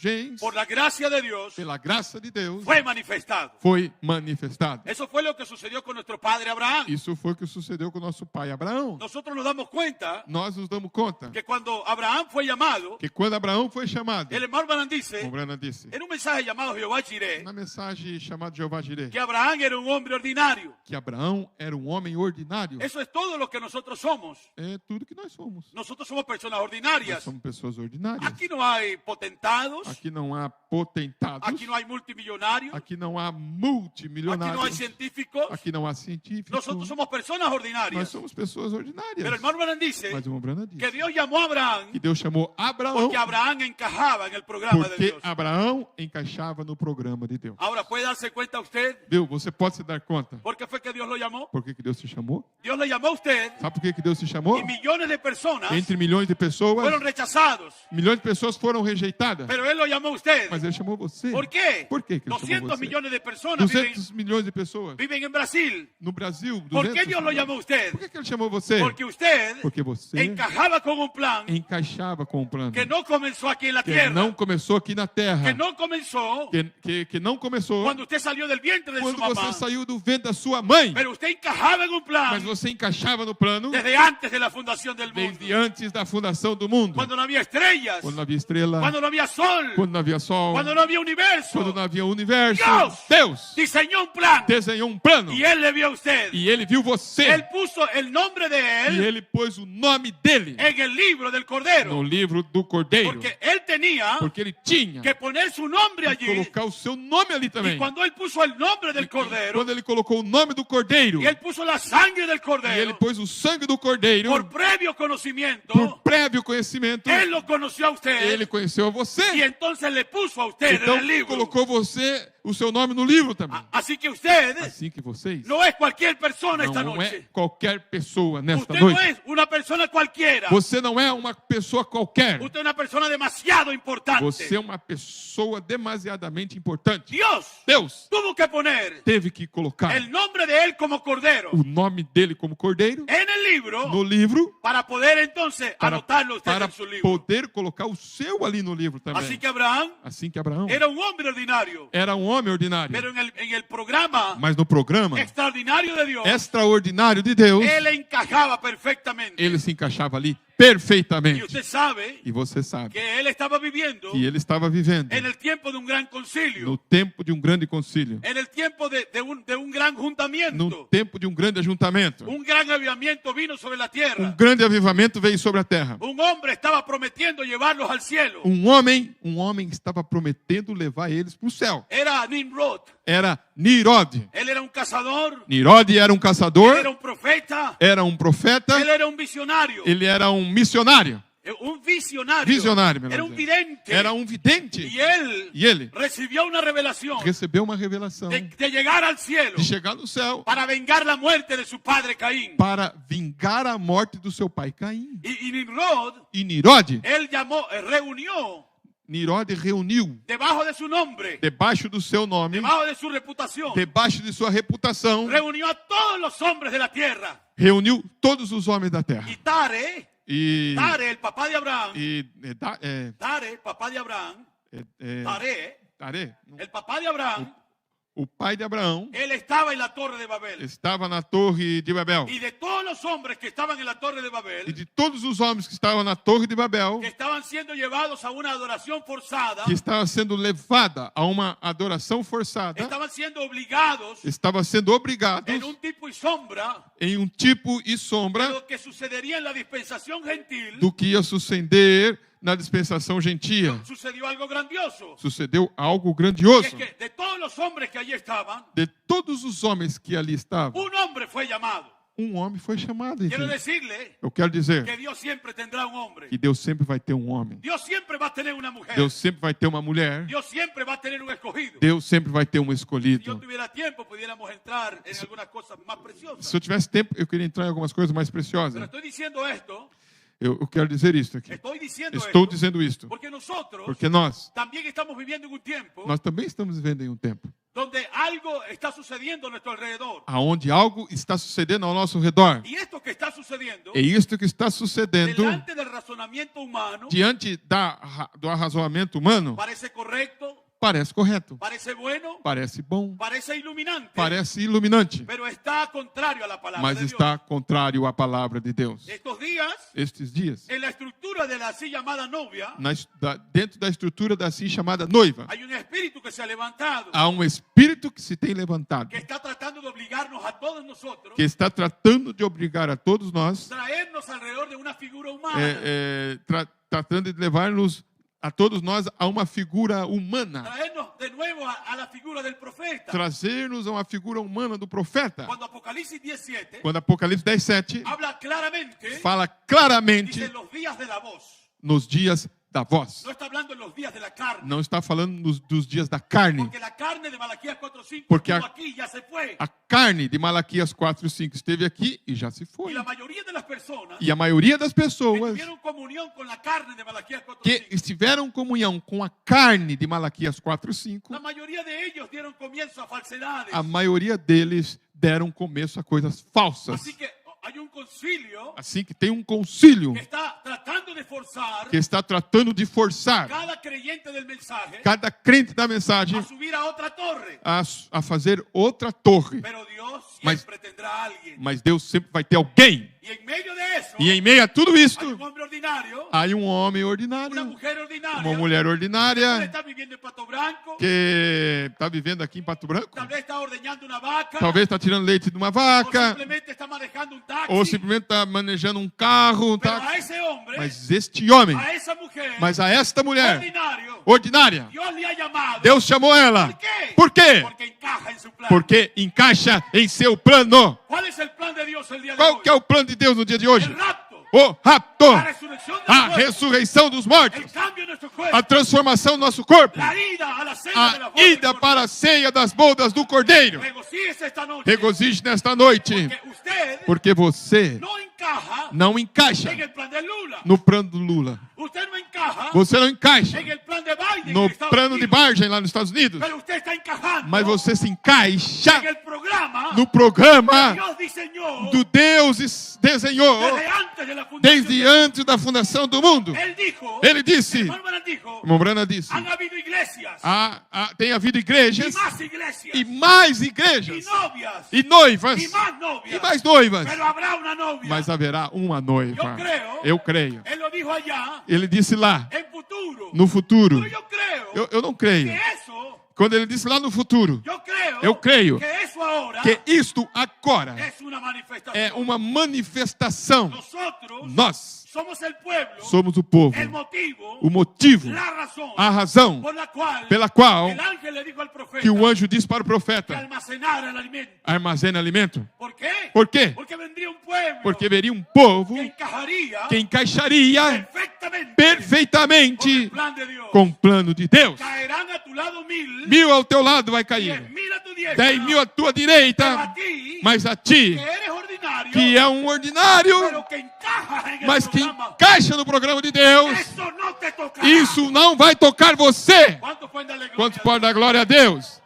genes, por la gracia de Dios, pela graça de Deus, fue manifestado. foi manifestado. Eso fue lo que sucedió con nuestro padre Abraham. Isso foi o que sucedeu com nosso pai Abraão. Nosotros nos damos cuenta Nós nos damos conta que cuando Abraham fue llamado, que quando Abraão foi chamado, el hermano Branham dice, como Brana disse, en un mensaje llamado Jehová Jireh, na mensagem chamada Jeová Jireh, que Abraham era un hombre ordinario. que Abraão era um homem ordinário. Eso es todo lo que nosotros somos. É tudo que nós somos. Nosotros somos personas Nós ordinarias. somos pessoas ordinárias. Aquí no hay potentados, Aqui não há potentados. aquí no hay multimillonarios, Aqui não há aquí no hay multimilionários. científicos. Aqui não há científicos. Nosotros somos personas Nós ordinarias. somos pessoas ordinárias. Pero el hermano Branham dice Mas o irmão Brana que disse Dios llamó a Abraham que Deus chamou Abraão porque Abraham encajaba en el programa de porque Dios. Abraão encaixava no programa de Deus. Ahora, ¿puede darse cuenta usted Viu? Você pode se dar conta por qué fue que Dios lo llamó? por que Deus te chamou? Dios le llamó a usted Sabe por que Deus te chamou? y millones de personas Entre milhões de pessoas, fueron rechazados. milhões de pessoas foram rejeitadas. Pero Él lo llamó a usted. Mas Ele chamou você. ¿Por qué? Por que Ele chamou 200 você? millones de personas 200 milhões de pessoas viven en Brasil. no Brasil. ¿Por 200 qué Dios lo llamó a usted? Por que Ele chamou você? Porque usted Porque você encajaba con un plan encaixava com o plano que no comenzó aquí en la que tierra, não começou aqui na terra, que no comenzó que não começou cuando usted salió del vientre de su quando mamá, você saiu do ventre da sua mãe, pero usted encajaba en un plan mas você encaixava no plano desde antes de la fundación del mundo, desde antes da fundação do mundo, cuando no había estrellas, quando não havia estrela, cuando no había sol, quando não havia sol, cuando no había universo. quando não havia universo. Deus Deus diseñó un plan desenhou um plano y Él le vio a usted. e Ele viu você Él puso el nombre de e Él Ele pôs o nome dele en el libro del Cordero, no livro do Cordeiro, porque Él tenía porque Ele tinha que poner su nombre que allí. colocar o seu nome ali Y também. cuando Él puso el nombre del Cordero Quando Ele colocou o nome do Cordeiro y Él puso la sangre del e Ele Cordero, pôs o sangue do Cordeiro, por previo conocimiento, por prévio conhecimento, Él lo conoció a usted Ele conheceu a y você. entonces le puso a usted en Então el libro. colocou você, o seu nome no livro também. Así que usted Assim que vocês no es cualquier persona esta não é noche. qualquer pessoa nesta Usted no noite. es una persona cualquiera. Você não é uma pessoa qualquer. Usted es una persona demasiado importante. Você é uma pessoa demasiadamente importante. Dios Deus tuvo que poner teve que colocar el nombre de Él como Cordero o nome dele como Cordeiro en el libro no livro para poder entonces anotarlo usted para en su libro. poder colocar o seu ali no livro também. Así que Abraham Assim que Abraão era un hombre ordinario, era um homem ordinário, pero en el programa mas no programa extraordinario de Dios, extraordinário de Deus, Él encajaba perfectamente. ele se encaixava ali Y perfeitamente. usted sabe E você sabe que Él estaba viviendo que ele estava vivendo en el tiempo de un gran concilio, no tempo de um grande concílio, en el tiempo de un gran no juntamiento. tempo de um grande ajuntamento. Un gran avivamiento vino sobre la tierra. Grande avivamento veio sobre a terra. Un hombre estaba prometiendo llevarlos al cielo. Um homem estava prometendo levar eles para o céu. Era Nimrod. Era Nirod. Él era un cazador. Nirod era um Él caçador, era un profeta. era um profeta, Él era un visionario. ele era um missionário. Un visionario. Visionário, melhor Era un dizendo. vidente. Era um vidente. Y él E ele recibió una revelación recebeu uma revelação de llegar al cielo de chegar no céu para vengar la muerte de su padre Caín. para vingar a morte do seu pai Caim. Y Nimrod, E Nirod él reunió Nirod reuniu debajo de su nombre, debaixo do seu nome, debajo de su reputación, debaixo de sua reputação, reunió a todos los hombres de la tierra. reuniu todos os homens da terra. Y Tare, E el papá de Abraham, Tare, el papá de Abraham, el papá de Abraham, o pai de Abraão, él estaba en la torre de Babel. estava na torre de Babel. Y de todos los hombres que estaban en la torre de E Babel, de todos os homens que estavam na torre de Babel, que estaban siendo llevados a una adoración forzada, que estava sendo levada a uma adoração forçada, estaban siendo obligados estava sendo obrigados en un tipo y sombra em um tipo e de sombra lo que sucedería en la dispensación gentil. do que ia suceder na dispensação gentia. Sucedió algo grandioso. Sucedeu algo Y grandioso. es que de todos los hombres que allí estaban, De todos os homens que ali estavam, un hombre fue llamado. um homem foi chamado. Quiero Enfim. decirle Eu quero dizer que Dios siempre tendrá un hombre. que Deus sempre vai ter um homem. Dios siempre va a tener una mujer. Deus sempre vai ter uma mulher. Dios siempre va a tener un escogido. Deus sempre vai ter um Si yo escolhido. tuviera tiempo, pudiéramos entrar en algunas cosas más preciosas. Se eu tivesse tempo, eu queria entrar em algumas coisas mais Pero preciosas. estoy diciendo esto, Eu quero dizer isso aqui. estoy diciendo Estou esto, dizendo isto porque nosotros porque nós también estamos viviendo en un tiempo também estamos vivendo em um tempo donde algo está sucediendo a nuestro alrededor. aonde algo está sucedendo ao nosso redor. Y esto que está sucediendo, É isto que está sucedendo delante del razonamiento humano, diante do arrazoamento humano. parece correcto, Parece correto, parece bueno, parece bom, parece iluminante, parece iluminante, pero está contrario a la palabra mas de está Dios. contrário à palavra de Deus. Estos días, Estes dias, en la estructura de la así llamada novia, dentro da estrutura da assim chamada noiva, hay un espíritu que se ha levantado, há um espírito que se tem levantado, que está tratando de obligarnos a todos nosotros, que está tratando de obrigar a todos nós, traernos alrededor de una figura humana, tratando de levar-nos a todos nós a uma figura humana, traernos de nuevo a la figura del profeta. trazer-nos a uma figura humana do profeta. Cuando Apocalipsis 17 Quando Apocalipse 10:7 habla claramente, fala claramente dice en los días de la voz. nos dias da voz. No está hablando en los días de la carne. Não está falando dos dias da carne. Porque la carne de Malaquías 4:5 Porque estuvo aquí y ya se fue. A carne de Malaquias 4:5 esteve aqui e já se Y foi. la mayoría de las personas E a maioria das que pessoas tuvieron comunión con la carne de Malaquías que 4:5, estiveram em comunhão com a carne de Malaquias 4:5, la mayoría de ellos dieron comienzo a falsedades. a maioria deles deram começo a coisas falsas. Así que hay un concilio Assim que tem um concílio que está tratando de forzar que está tratando de forçar cada creyente del mensaje cada crente da mensagem a subir a otra torre. a fazer outra torre. Pero Dios Mas- siempre tendrá a alguien. Mas Deus sempre vai ter alguém. Y en medio de eso E em meio a tudo hay isto, un hombre ordinario, há um homem una ordinário, mujer ordinaria, uma mulher que ordinária está viviendo en Pato Branco, que está vivendo aqui em Pato Branco. tal vez está ordeñando una vaca, Talvez está tirando leite de uma o vaca, simplemente está manejando un taxi. ou simplesmente está manejando um carro, Pero tá? a ese hombre, Mas este homem, a esa mujer, mas a esta mulher ordinario, ordinária, Dios le ha llamado. Deus chamou ela. ¿Por qué? Por quê? Porque encaja en su plan. Porque encaixa em seu plano. ¿Cuál es el plan de Dios el día de Qual hoy? que é o plano de Deus no dia de hoje? El rapto, O rapto, la resurrección de a los muertos, ressurreição dos mortos, el cambio de nuestro cuerpo, a transformação do nosso corpo, la ida a la cena de la a boda del ida Cordero. para a ceia das bodas do Cordeiro. Regocíjese esta noche, Regozije nesta noite, porque usted porque você no encaja não encaixa en el plan de Lula. no plano do Lula. Usted no encaja Você não encaixa en el plan de Biden no en Estados plano de Unidos. Biden lá nos Estados Unidos, Pero usted está encajando mas você se encaixa en el programa no programa que Dios diseñó do Deus desenhou desde antes de la fundación. desde antes da fundação do mundo. Él dijo, Ele disse, hermano Branham dijo, irmão Brana disse, han habido iglesias tem havido y igrejas más iglesias e mais y igrejas novias e noivas y más novias, e mais noivas, pero habrá una novia. mas haverá uma noiva. Eu creio. Él lo dijo allá Ele disse lá, en futuro. no futuro. Pero yo creo Eu não creio. que eso, Quando ele disse lá no futuro, yo creo creio que eso ahora que isto agora es una manifestación. é uma manifestação. Nosotros Nós somos el pueblo, somos o povo, el motivo, o motivo, la razón a razão por la cual pela qual el ángel le dijo al profeta que o anjo disse para o que profeta: almacenara el alimento. armazena alimento. ¿Por qué? Por quê? Porque vendría un pueblo Porque veria um povo que encajaría que encaixaria perfectamente con perfeitamente el plan de Dios. com o plano de Deus. Caerán a tu lado 1000, 1000 ao teu lado vai cair, 10.000 a tu diestra, 10.000 à tua pero direita, a ti, mas a ti, que eres ordinario, que é um ordinário, pero que encaja en el mas que programa. encaixa no programa de Deus, Eso no te tocará. isso não vai tocar você. ¿Cuántos pueden darle gloria Quantos a podem Dios? dar glória a Deus?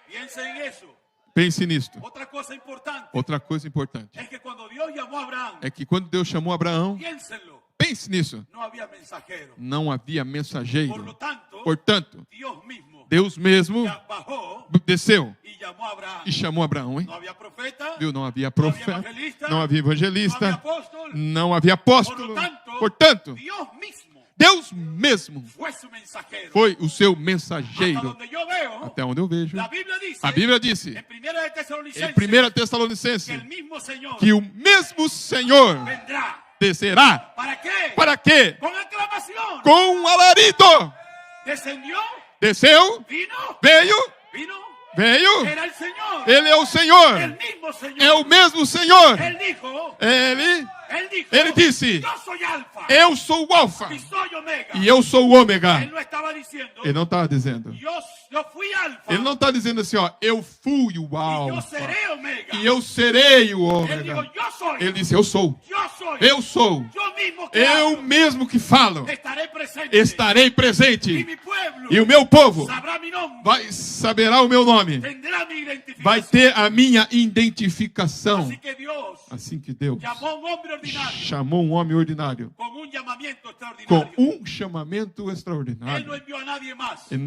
Piensa en eso. Pense nisto. Otra cosa importante Outra coisa importante es que cuando Dios llamó a Abraham, é que quando Deus chamou Abraão, piénsenlo, pense nisso, no había mensajero. não havia Por lo mensageiro. tanto, Portanto, Dios mismo Deus mesmo ya bajó desceu y llamó a Abraham. e chamou Abraão, hein? No había profeta, Viu? Não havia no había profeta, evangelista, não havia no había evangelista, apóstol. não havia apóstolo. Portanto, Dios mismo Deus mesmo fue su mensajero. foi o seu Hasta mensageiro. donde yo veo, Até onde eu vejo. la Biblia dice, A Bíblia disse, en Primera de em Tesalonicenses, 1 que Tessalonicenses, el mismo Señor que o mesmo Senhor vendrá. descerá. ¿Para qué? Para quê? Con aclamación. Com um alarido. Descendió, Desceu, vino, veio, era el Señor. ele é o Senhor. El mismo Señor. É o mesmo Senhor. Él dijo, Ele disse, yo soy alfa eu sou o Alfa y soy omega. e eu sou o Ômega. Él no estaba diciendo, Ele não estava dizendo. yo fui alfa Ele não está dizendo assim, ó, eu fui o y yo Alfa seré omega. e eu serei o Él dijo, Ômega. yo soy. Ele disse, eu sou. Yo soy. Eu sou. Yo mismo que Eu hablo. mesmo que falo. Estaré presente. Estarei Y presente. mi pueblo E o meu povo sabrá mi nombre. saberá o meu nome. Tendrá mi identificación. Vai ter a minha identificação. Así que Dios Assim que Deus llamó a un hombre ordinario chamou um homem ordinário con un llamamiento com extraordinario. um chamamento Él no extraordinário. envió a nadie más, Ele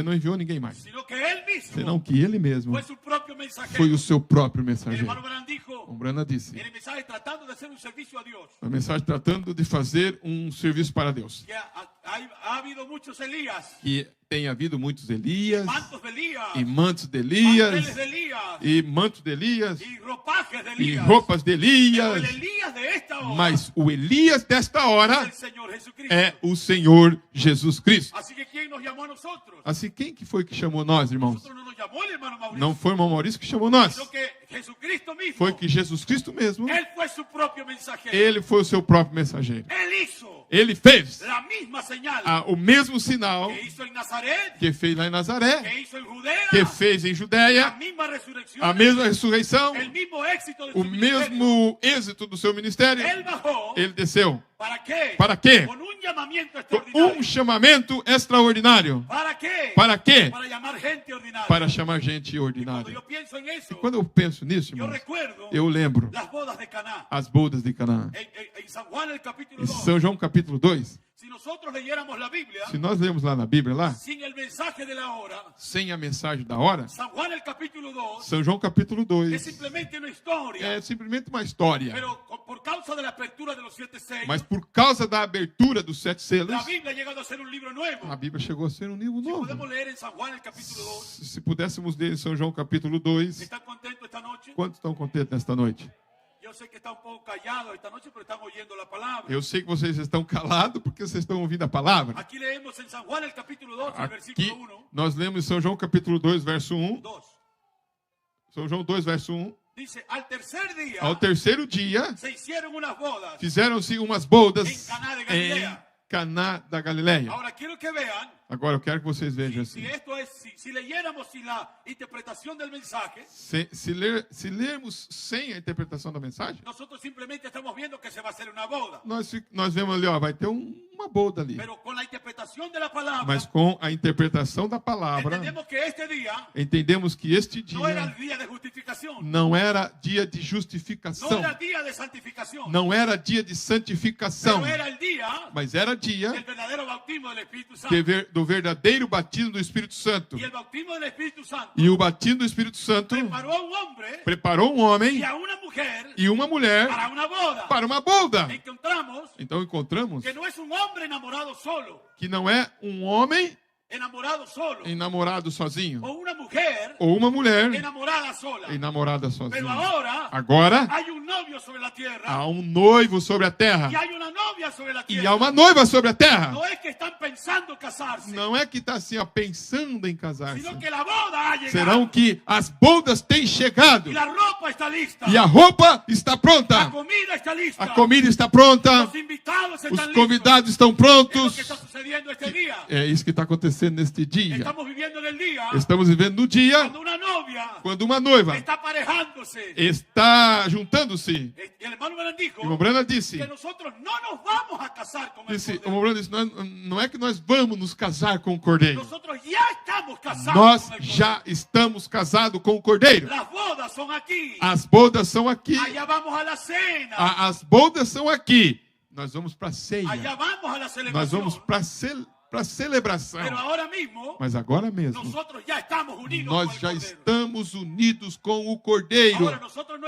não enviou ninguém mais, sino que él mismo senão que ele mesmo fue su propio mensajero. foi o seu próprio El mensageiro. hermano Branham dijo, O Brana disse, en el mensaje tratando de hacer un servicio a Dios, uma mensagem tratando de fazer um serviço para Deus. que ha habido muchos Elías, Que tem havido muitos Elias, mantos de Elías, e mantos de manteles Elias, de Elías, e mantos de Elias, y ropajes de e Elías. roupas de Pero Elias. el Elías de esta hora Mas o Elias desta es hora el Señor Jesucristo. é o Senhor Jesus Cristo. Así que ¿quién nos llamó a nosotros? Assim, quem que foi que chamou nós, irmãos? Nosotros no nos llamó el hermano Mauricio, Não foi o irmão Maurício que chamou nós. sino que Jesucristo mismo, Foi que Jesus Cristo mesmo, él fue su propio mensajero. ele foi o seu próprio mensageiro. Él hizo Ele fez la misma señal o mesmo sinal que hizo en Nazaret, que fez lá em Nazaré, que hizo en Judea, que fez em la Judéia, misma resurrección, a mesma ressurreição, el mismo éxito de o su ministerio. mesmo êxito do seu ministério. Él bajó, Ele desceu. ¿para qué? Para quê? Con un llamamiento Com extraordinario. um chamamento extraordinário. ¿Para qué? Para quê? Para llamar gente ordinaria. Para chamar gente Cuando ordinária. yo pienso en eso, Quando eu penso nisso, yo irmãos, recuerdo eu lembro las bodas de Caná. as bodas de Canaã. En San Juan el capítulo Em 2, São João capítulo 2, si nosotros leyéramos la Biblia se nós lemos lá na Bíblia, lá, sin el mensaje de la hora, sem a mensagem da hora, San Juan el capítulo 2 São João capítulo es 2 simplemente una historia, é simplesmente uma história. pero por causa de la apertura de los 7 sellos, Mas por causa da abertura dos 7 selos, la Biblia ha llegado a ser un libro nuevo. a Bíblia chegou a ser um livro Si podemos novo. leer en San Juan el capítulo 2, Se pudéssemos ler em São João capítulo 2, ¿están contentos esta noche? quantos estão contentes nesta noite? Yo sé que están un poco callados esta noche, pero están oyendo la palabra. Eu sei que vocês estão calados porque vocês estão ouvindo a palavra. Aquí leemos en San Juan el capítulo 2, el Aqui versículo 1. nós lemos em São João capítulo 2, verso 1. 2. São João 2, verso 1. Dice, al tercer día Ao terceiro dia, se hicieron unas bodas. fizeram-se umas bodas Em Caná de em Galileia. Caná da Galileia. Ahora quiero que vean, Agora eu quero que vocês vejam si assim. esto es, si leyéramos sin la interpretación del mensaje, Se lermos sem a interpretação da mensagem, nosotros simplemente estamos viendo que se va a hacer una boda. nós vemos ali, ó, vai ter uma boda ali. Pero con la interpretación de la palabra, Mas com a interpretação da palavra, entendemos que este día entendemos que este no era el dia día de justificación, não era dia de no justificação, era día de santificación, não era dia de santificação, pero era el día mas era dia del verdadero bautismo del Espíritu Santo. do verdadeiro batismo do Espírito Santo. Y el bautismo del Espíritu Santo E o batismo do Espírito Santo preparó a un hombre preparou um homem y a una mujer e uma mulher para una boda. para uma boda. Encontramos Então encontramos que no es un hombre enamorado solo, que não é um homem enamorado solo, enamorado sozinho o una mujer ou uma mulher enamorada sola. enamorada Pero sozinha. ahora Agora hay un novio sobre la tierra há um noivo sobre a terra y hay una novia sobre la e tierra. há uma noiva sobre a terra. No es que están pensando casarse, Não é que está assim, ó, pensando em casar-se. sino que la boda ha llegado Serão que as bodas têm chegado y la ropa está lista, e a roupa está la pronta. comida está lista, A comida está pronta. los invitados Os están convidados estão listos. Es lo prontos. que está sucediendo este día. É isso que está acontecendo neste dia. Estamos viviendo en el día Estamos vivendo no dia cuando una novia novia quando uma noiva está aparejándose, está juntando-se, el hermano Branham dijo o irmão Branham disse, que nosotros no nos vamos a casar con el o Cordero. irmão Branham disse, não é que nós vamos nos casar com o Cordeiro. Nosotros ya estamos casados Nós con el Cordero. já estamos casados com o Cordeiro. Las bodas son aquí. As bodas são aqui. Allá vamos a la cena. As bodas são aqui. Nós vamos para a ceia. Allá vamos a la Nós celebración. vamos para a celebração. Pero ahora mismo, Mas agora mesmo, nosotros ya estamos unidos nós con el já Cordero. estamos unidos com o Cordeiro. Ahora nosotros no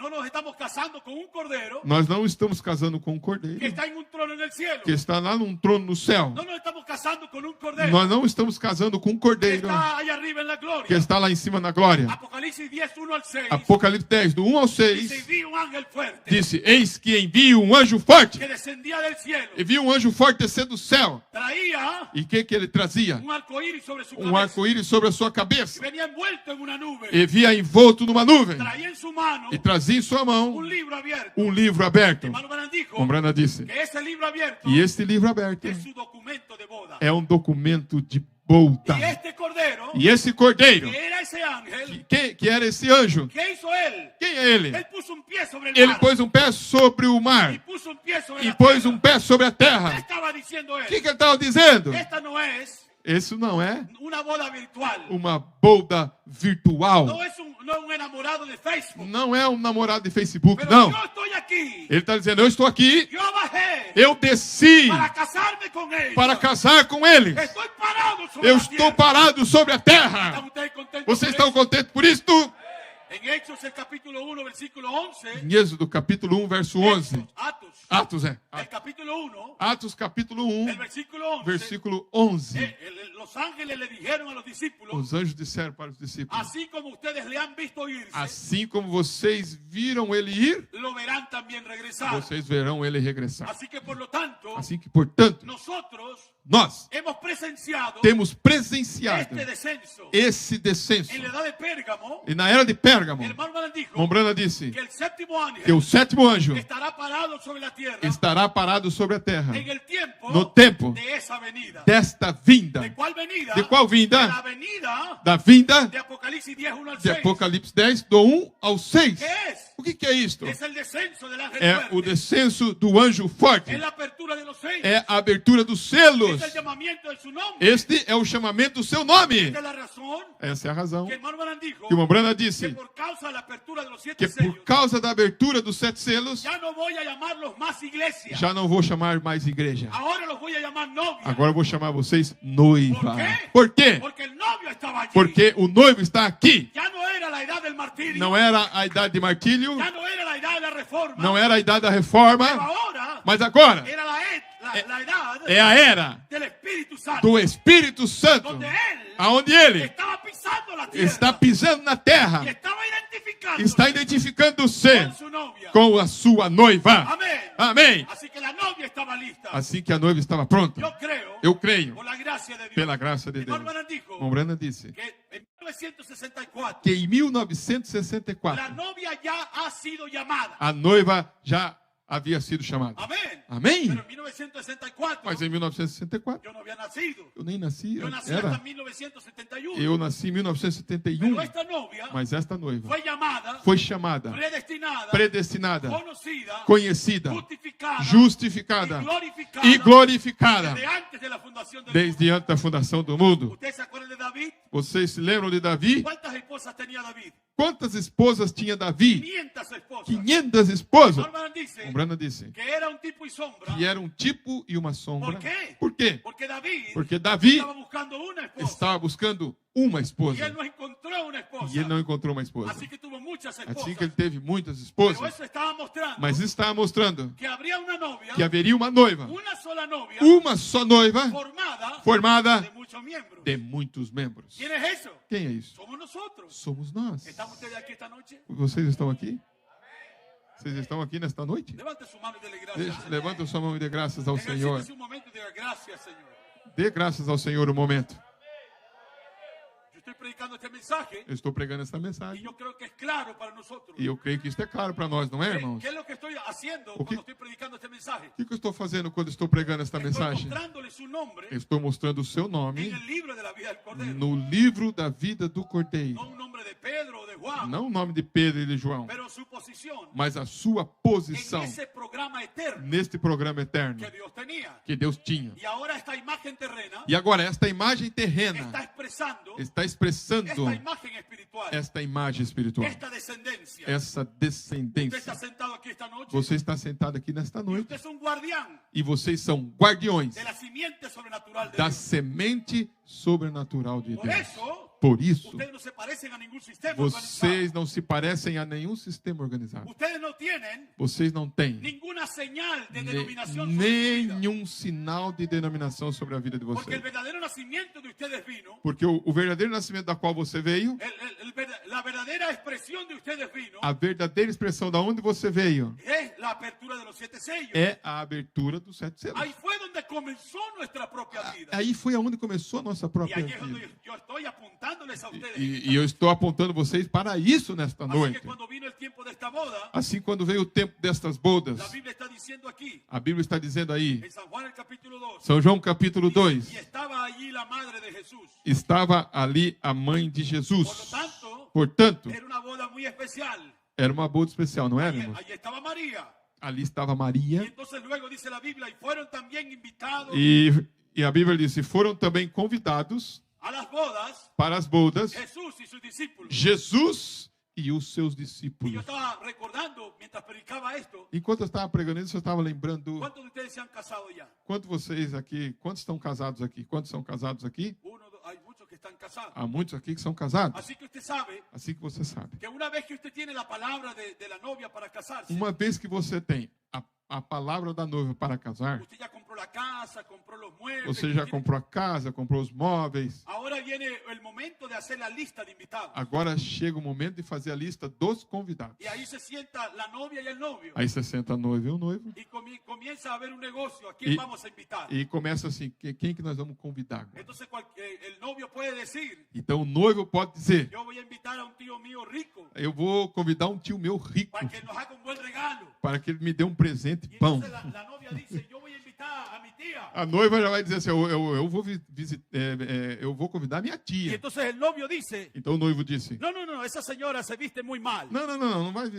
nos estamos casando con un Cordero Nós não estamos casando com o que Cordeiro, está en un trono en el cielo. que está lá num trono no céu. No nos estamos casando con un Cordero Nós não estamos casando com o que Cordeiro, está allá arriba en la que gloria. está lá em cima na glória. Apocalipsis 10, 1 al 6. Apocalipse 10, do 1 ao Dice, 6, vi un ángel fuerte disse, eis que envio um anjo forte. que descendía del cielo. E vi um anjo forte descer do céu. Traía E o que ele trazia? un arcoíris sobre su Um cabeza. arco-íris sobre a sua cabeça. Venía envuelto en una nube. E via envolto numa nuvem. Traía en su mano E trazia em sua mão un libro abierto. um livro aberto. Hermano Branham dijo Como Brana disse. que esse livro abierto E este livro aberto es su documento de boda. é um documento de boda. Y este cordero, E esse cordeiro, que era ese ángel, que era esse anjo? ¿qué hizo él? Quem é ele? Él puso un pie sobre el Ele mar pôs um pé sobre o y mar. puso un pie sobre E la pôs tierra. um pé sobre a ¿Qué terra. estaba diciendo O él? que ele estava dizendo? Esta no es Isso não é una boda virtual. uma boda virtual. No es un enamorado de Facebook. Não é um namorado de Facebook, Pero não. yo estoy aquí. Ele está dizendo, eu estou aqui, Yo bajé eu desci para casarme con él. para casar com ele. Estoy parado sobre Eu la estou tierra. parado sobre a ¿Están terra. ustedes contentos Vocês por estão eso? contentes por isto? En Hechos, el capítulo 1, versículo 11. Em Êxodo capítulo 1, verso 11. Atos. Atos, é. El capítulo 1, Atos capítulo el 1, versículo 11. versículo 11. Los ángeles le dijeron a los discípulos, Os anjos disseram para os discípulos, así como ustedes le han visto irse, assim como vocês viram ele ir, lo verán también regresar. vocês verão ele regressar. Así que por lo tanto, Assim que, portanto, nosotros nós hemos presenciado temos presenciado este descenso. esse descenso. En la edad de Pérgamo, E na era de Pérgamo, el hermano Branham dijo Mombrana disse que el séptimo ángel que o sétimo anjo estará parado sobre la tierra estará parado sobre a terra en el tiempo, no tempo de esa venida. desta vinda. ¿De cuál venida? De qual De vinda? la venida Da vinda de Apocalipsis 10, 1 al de 6. Apocalipse 10, do 1 ao 6. ¿Qué es? O que é isto? Es el descenso del ángel É fuerte. o descenso do anjo forte. Es la apertura de los sellos. É a abertura dos selos. Es el llamamiento de su nombre. Este é o chamamento do seu nome. Esta es la razón Essa é a razão que el hermano Branham dijo que o Mombrana que disse por causa de la apertura de los que 7 sellos, por causa da abertura dos 7 selos, ya no voy a llamarlos más iglesia. já não vou chamar mais igreja. Ahora los voy a llamar novia. Agora eu vou chamar vocês noiva. ¿Por qué? Por quê? Porque el novio estaba allí. Porque o noivo está aqui. Ya no era la edad del martirio. Não era a idade de martírio, Ya no era la edad de la reforma. não era a idade da Pero reforma, ahora mas agora era la edad é a era del Espíritu Santo. do Espírito Santo, Donde él aonde ele estaba pisando la tierra. está pisando na terra, Y estaba identificando está identificando-se con su novia. com a sua noiva. Amén. Amém. Así que la novia estaba lista. Assim que a noiva estava pronta. Yo creo, Eu creio, por la gracia de Dios. pela graça de Deus. Hermano Branham dijo Mombrana disse que en 1964 que em la 1964 novia ya ha sido llamada. a noiva já havia sido chamada. Amén. Amém? Pero en 1964 Mas em 1964 yo no había nacido. eu nem nasci, Yo nací hasta era. 1971. Eu nasci em 1971, Pero esta novia mas esta noiva fue llamada, foi chamada, predestinada, predestinada, conocida, conhecida, justificada justificada y e glorificada desde antes de la fundación del desde antes da fundação do mundo. mundo. ¿Ustedes se acuerdan de David? Vocês se lembram de Davi? ¿Cuántas esposas tenía David? Quantas esposas tinha Davi? 500 esposas. 500 esposas. Norman dice Mombrana disse que era un tipo y sombra. que era um tipo e uma sombra. ¿Por quê? Por quê? Porque David Porque Davi estaba buscando una esposa estava buscando uma y esposa él no encontró una esposa. e ele não encontrou uma esposa. Así que tuvo muchas esposas. Assim que ele teve muitas Pero esposas, eso estaba mostrando mas isso estava mostrando que habría una novia, que haveria uma noiva, una sola novia, uma só noiva formada formada de muchos miembros. de muitos membros. ¿Quién es eso? Quem é isso? Somos nosotros. Somos nós. ¿Estamos ustedes aquí esta noche? Vocês estão aqui? Vocês estão aqui nesta noite? Levante su mano y dele gracias. Levanta sua mão e dê graças ao Senhor. Ejercítese un momento y diga gracias, Señor. Dê graças ao Senhor um momento. Yo estoy predicando este mensaje Eu estou pregando esta y mensagem yo creo que es claro para nosotros. e eu creio que isso é claro para nós, não é, irmãos? ¿Qué es lo que estoy haciendo ¿O qué? cuando estoy predicando este mensaje? O que eu estou fazendo quando estou pregando esta Estoy mensagem? mostrándole su nombre Eu estou mostrando o seu en nome el libro de la vida del Cordero. no livro da vida do Cordeiro. No un nombre de Juan, Não o nome de Pedro e de João, pero su posición mas a sua en posição ese programa eterno neste programa eterno que Dios tenía. que Deus tinha. Y ahora esta imagen terrena E agora, esta imagem está terrena expresando está expressando esta imagen espiritual, esta imagem espiritual, esta descendencia. essa Usted descendência. está sentado aquí esta noche Você está sentado aqui nesta y noite usted es un guardián e vocês são guardiões de la simiente sobrenatural de da Dios. semente sobrenatural de Por Deus. eso, Por isso, ustedes no se parecen a ningún sistema vocês organizado. não se parecem a nenhum sistema organizado. Ustedes no tienen Vocês não têm ninguna señal de denominación sobre su vida. nenhum sinal de denominação sobre a vida de Porque el vocês. verdadero nacimiento de ustedes vino, Porque o verdadeiro nascimento da qual você veio, la verdadera expresión de ustedes vino, a verdadeira expressão da onde você veio, es la apertura de los 7 sellos. é a abertura dos 7 selos. Ahí fue donde comenzó nuestra propia vida. Aí foi aonde começou a nossa Y própria ahí es donde vida. yo estoy apuntándoles a ustedes. E eu estou apontando vocês para isso nesta Así noite. que cuando vino el tiempo de esta boda, Assim, quando veio o tempo destas bodas, la Biblia está diciendo aquí, a Bíblia está dizendo aí, en San Juan el capítulo 2, São João capítulo 2, y estaba allí la madre de Jesús. estava ali a mãe de Por lo Jesus. tanto, Portanto, era una boda muy especial. era uma boda especial, não era, Allí, irmãos? allí estaba María. Ali estava Y Maria entonces luego dice la Biblia, y fueron también invitados e a Bíblia diz, e foram também convidados a las bodas para as bodas Jesús y sus discípulos. Jesus e os seus Y yo discípulos. estaba recordando, mientras predicaba esto, Enquanto eu estava pregando isso, eu estava lembrando, ¿cuántos de ustedes se han casado ya? quantos estão casados aqui? Quantos são casados aqui? Hay muchos que están casados. Há muitos aqui que são casados. Así que usted sabe Assim que você sabe. que una vez que usted tiene la palabra de la novia para casarse, Uma vez que você tem a palavra da noiva para casar, usted ya compró la casa, compró los muebles. você já tiene- comprou a casa, comprou os móveis. Ahora viene el momento de hacer la lista de invitados. Agora chega o momento de fazer a lista dos convidados. Y ahí se sienta la novia y el novio. Aí você senta a noiva e o noivo Y comienza a haber un negocio. ¿A quién Y- vamos a invitar? e começa assim, quem que nós vamos convidar agora? Entonces el novio puede decir, Então o noivo pode dizer, yo voy a invitar a un tío mío rico eu vou convidar um tio meu rico para que nos haga un buen regalo. para que ele me dê um presente Y bom. entonces la novia dice, yo voy a invitar a mi tía. A noiva já vai dizer assim, eu vou eu vou convidar minha Y tia. entonces el novio dice, Então o noivo disse, no, esa señora se viste muy mal. não vai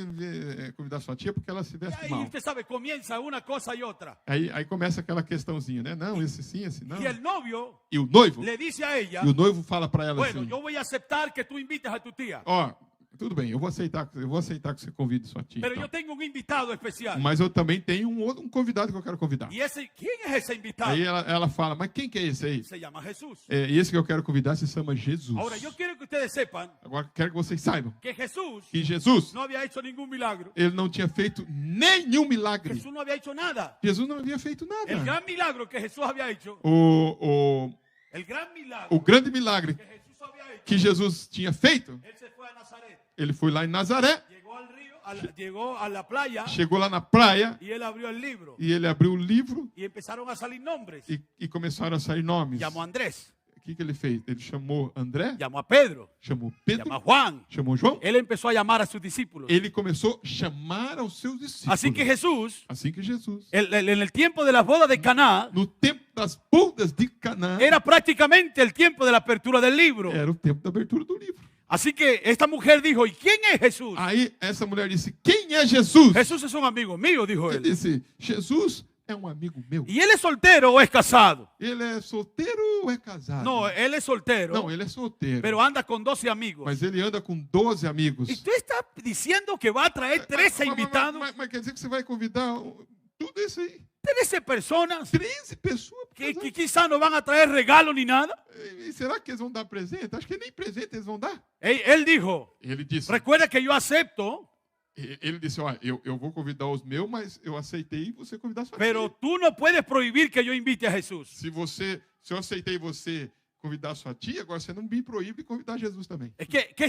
convidar sua tia porque ela se Y veste ahí mal. usted sabe, comienza una cosa y otra. Aí começa aquela questãozinha, né? Não, esse sim, esse não. Y el novio E o noivo, le dice a ella, e o noivo fala para ela bueno, assim, yo voy a aceptar que tú invites a tu tía, ó, tudo bem, eu vou aceitar que você convide sua tia. pero então. yo tengo un invitado especial. Mas eu também tenho um convidado que eu quero convidar. ¿Y quién es ese invitado? Aí ela fala, mas quem que é esse aí? Se llama Jesús. E esse que eu quero convidar se chama Jesus. Ahora, yo quiero que ustedes sepan Agora quero que vocês saibam que Jesús que Jesus, no había hecho ningún milagro. ele não tinha feito nenhum milagre. Jesús no había hecho nada. Jesus não havia feito El nada. gran milagro que Jesús había hecho, O el gran milagro o grande milagre que Jesús había hecho, que Jesus tinha feito, él se fue a Nazaret, ele foi lá em Nazaré, llegó al río, llegó a la playa chegou lá na praia y él abrió el libro e ele abriu o livro y empezaron a salir nombres. e começaram a sair nomes. Llamó a Andrés, O que ele fez? Ele chamou André, llamó a Pedro, chamou llamó Pedro, a Juan. chamou João. Él empezó a llamar a sus discípulos. Ele começou a chamar aos seus discípulos. Así que Jesús, Assim que Jesus, en el tiempo de las bodas de Caná, no tempo das bodas de Caná, era prácticamente el tiempo de la apertura del libro. era o tempo da abertura do livro. Así que esta mujer dijo, ¿y quién es Jesús? Aí essa mulher disse, quem é Jesus? Jesús es un amigo mío, dijo Ele él. disse, Jesus é um amigo meu. ¿Y él es soltero o es casado? Ele é solteiro ou é casado? No, él es soltero, Não, ele é solteiro. pero anda con 12 amigos. Mas ele anda com 12 amigos. ¿Y tú estás diciendo que va a traer 13 invitados? Mas quer dizer que você vai convidar tudo isso aí? 13 personas 13 pessoas. pra que casar. quizás no van a traer regalo ni nada. E será que eles vão dar presente? Acho que nem presente eles vão dar. Él dijo, Ele disse, recuerda que yo acepto, ele disse, ó, eu vou convidar os meus, mas eu aceitei você convidar sua pero tia. tú no puedes prohibir que yo invite a Jesús. Se eu aceitei você convidar sua tia, agora você não me proíbe convidar Jesus também. ¿Qué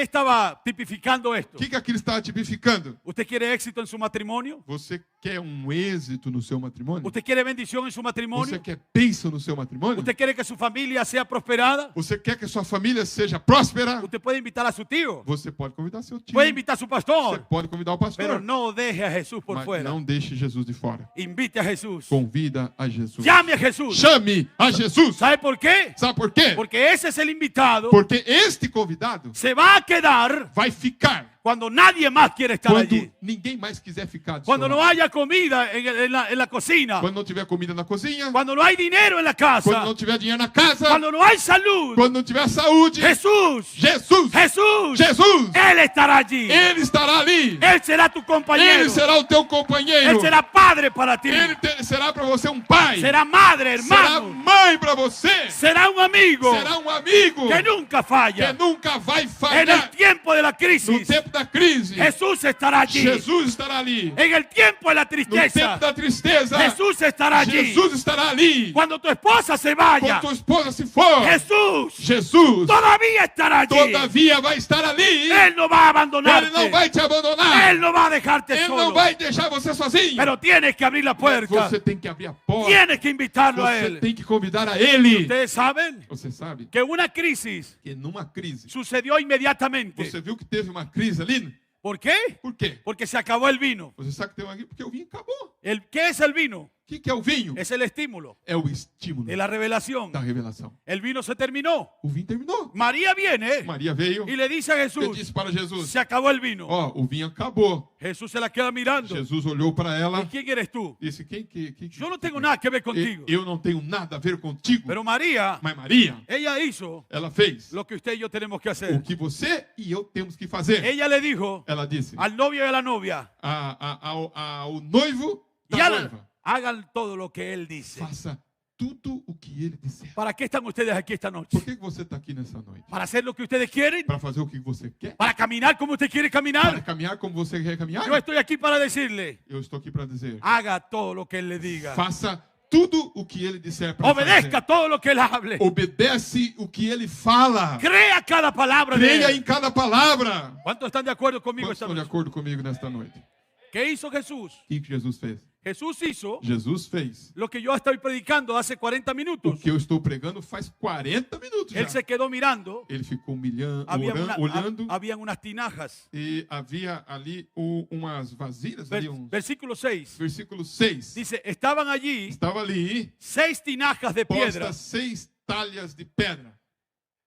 estaba tipificando esto? O que aquilo está tipificando? ¿Usted quiere éxito en su matrimonio? Você quer um êxito no seu matrimônio? ¿Usted quiere bendición en su Você matrimonio? quer bênção no seu matrimônio? ¿Usted quiere que su familia sea prosperada? Você quer que a sua família seja próspera? Usted puede invitar a su tío, Você pode convidar seu tio. puede invitar a su Você pastor, pode convidar o pero pastor. no deje a Jesús por Mas fuera. não deixe Jesus de fora. Invite a Jesús. Convida a Jesus. Llame a Jesús. Chame a Jesus. ¿Sabe por qué? Sabe por quê? Porque ese es el invitado. Porque este convidado Se va a quedar vai ficar cuando nadie más quiere estar quando allí. ninguém mais quiser ficar do Cuando seu no lado. haya comida en la cocina. Quando não tiver comida na cozinha, Cuando no hay dinero en la quando casa. não tiver dinheiro na casa, Cuando no hay salud. quando não tiver saúde, Jesús. Jesus, Jesús. Jesus, Él estará allí. Ele estará ali. Él será tu compañero. Ele será o teu Él companheiro. será padre para ti. Ele será para você pai. Será madre, Será hermano. mãe para você. Será un amigo Será amigo que nunca que falla. nunca vai En el falhar. tiempo de la No crisis, tempo da crise, Jesús estará allí. Jesus estará ali. En el tiempo de la No tempo tristeza, da tristeza, Jesús estará allí. Jesus estará ali. Cuando tu esposa se vaya, Quando tua esposa se for, Jesús Jesus todavía estará allí. todavia vai estar ali. Él no va a Ele não abandonarte. vai te abandonar. Él no va a dejarte Ele não solo. vai deixar você sozinho. Pero tienes que abrir la puerta. Você tem que abrir a porta. Tienes que invitarlo a Você Él. tem que convidar a Ele. Ustedes saben Você sabe que una crisis que numa crise, sucedió inmediatamente. você viu que teve uma crise ali? ¿Por qué? Por quê? Porque se acabó el vino. Você sabe que tem uma crise porque o vinho acabou. ¿Qué es el vino? O que é o vinho? Es el estímulo É o estímulo de la revelación. da revelação. El vino se terminó. O vinho terminou. María viene Maria veio y le dice a e Jesús, disse para Jesus: se acabó el vino. Ó, o vinho acabou. Jesús se la queda mirando. Jesus olhou para ela ¿Y quién eres tú? e disse: Quem que Yo no tengo nada que ver contigo. Eu não tenho nada a ver contigo. Pero María, Mas Maria, ella hizo ela fez lo que usted y yo tenemos que o hacer. que você e eu temos que fazer. Ella le dijo Ela disse al novio y a la novia, ao noivo y da noiva: hagan todo lo que él dice. faça tudo o que ele disser. ¿Para qué están ustedes aquí esta noche? Por que você está aqui nessa noite? ¿Para hacer lo que ustedes quieren? Para fazer o que você quer? ¿Para caminar como usted quiere Para caminar? caminhar como você quer caminhar? Yo estoy aquí para decirle, Eu estou aqui para dizer: haga todo lo que él le diga. faça tudo o que ele disser para Obedezca fazer. todo lo que él hable. Obedece o que ele fala. Crea cada palabra de Creia él. em cada palavra. ¿Cuántos están de acuerdo conmigo Quantos esta estão de noche? acordo comigo nesta noite? ¿Qué hizo Jesús? O que Jesus fez? Jesús hizo Jesus fez lo que yo estoy predicando hace 40 o minutos. que eu estou pregando faz 40 minutos Él já. se quedó mirando. Ele ficou milhando, Había olhando habían unas tinajas. e havia ali umas vasilhas, ali Versículo 6. versículo 6. Dice, estaban allí Estava ali 6 tinajas de piedra, postas 6 talhas de pedra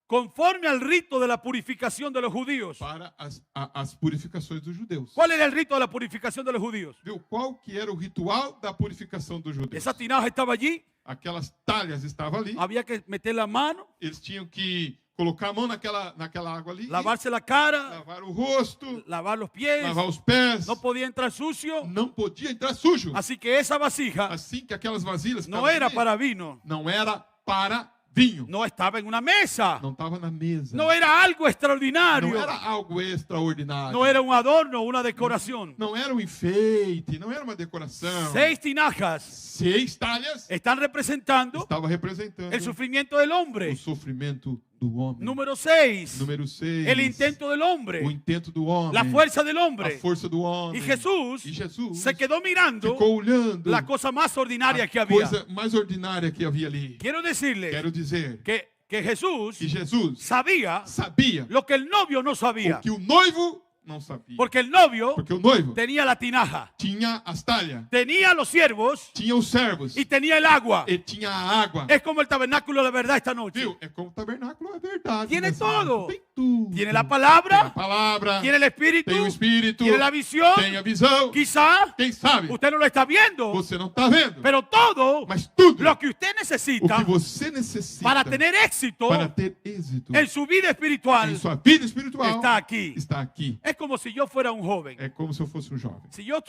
conforme al rito de la purificación de los judíos. para as purificações dos judeus. ¿Cuál era el rito de la purificación de los judíos? Viu qual que era o ritual da purificação dos judeus? Esa tinaja estaba allí, Aquelas talhas estavam ali. había que meter la mano, Eles tinham que colocar a mão naquela água ali, lavarse la cara, lavar o rosto, lavar los pies, lavar os pés. no podía entrar sucio. Não podia entrar sujo. Así que esa vasija Assim que aquelas vasilhas no estavam era ali, para vino, não era para vinho. no estaba en una mesa, Não estava na mesa. no era algo extraordinario, Não era algo extraordinário. no era un adorno, una decoración. Não era um enfeite, não era uma decoração. 6 tinajas 6 talhas están representando estava representando el sufrimiento del o hombre. sofrimento do homem. Número 6, Número 6. el intento del O hombre, intento do homem. la fuerza del A hombre. força do homem. Y Jesús E Jesus se quedó mirando ficou olhando la cosa más ordinaria a que había. coisa mais ordinária que havia ali. Quiero decirle Quero dizer que Jesús que Jesus sabía sabia lo que el novio no sabía. o que o noivo não sabia. Porque el novio Porque o noivo tenía la tinaja, tinha as talhas, tenha los siervos tinha os servos y tenía el agua. e tinha a água. Es como el tabernáculo de la verdad esta noche. Viu? É como o tabernáculo, é verdade. Tiene nessa todo. noite. Tem tudo. Tiene la Tem a palabra, palavra, tiene el espíritu, tem o Espírito, tiene la visión. tem a visão. Quizá Quem sabe? usted no lo está viendo, Você não está vendo. pero todo Mas tudo lo que usted o necesita que você necessita para tener éxito para ter êxito en su vida espiritual em sua vida espiritual está aquí. está aqui. Es como si yo fuera un joven. É como se eu fosse um jovem. Si yo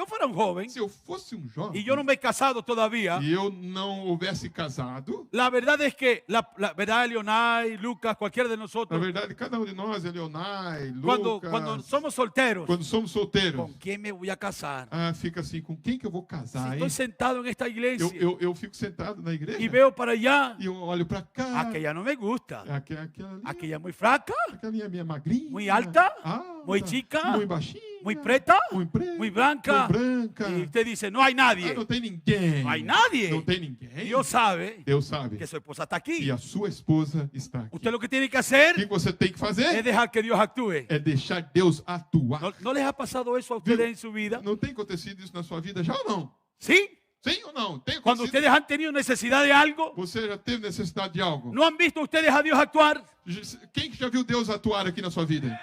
fuera un joven Se eu fosse um jovem y yo no me he casado todavía, e eu não houvesse casado, la verdad es que, la verdad, Leonay, Lucas, cualquiera de na nosotros, verdade, cada um de nós, Leonai, cuando Lucas, somos solteros, quando somos solteiros, ¿con quién me voy a casar? fica assim, com quem que eu vou Si casar, hein? estoy sentado en esta iglesia Eu fico sentado na igreja y veo para allá, e eu olho para cá. aquella no me gusta, Aquela ali, aquella muy flaca, aquela minha magrinha. muy alta, alta, muy chica, muito baixinha, muy preta, muito preta, muy blanca. muito branca. Y usted dice, no hay nadie. Não tem ninguém. No hay nadie. Não tem ninguém. Dios sabe Deus sabe. que su esposa está E aquí. a sua esposa está aqui. Usted lo que tiene que O hacer que você tem que es fazer dejar que Dios actúe. é deixar Deus atuar. ¿No les ha pasado eso a ustedes en su vida? Não tem acontecido isso na sua vida já ou não? ¿Sí? Sim ou não? Tem Cuando acontecido? ustedes han tenido necesidad de algo, Você já teve necessidade de algo? ¿no han visto ustedes a Dios actuar? Quem que já viu Deus atuar aqui na sua vida?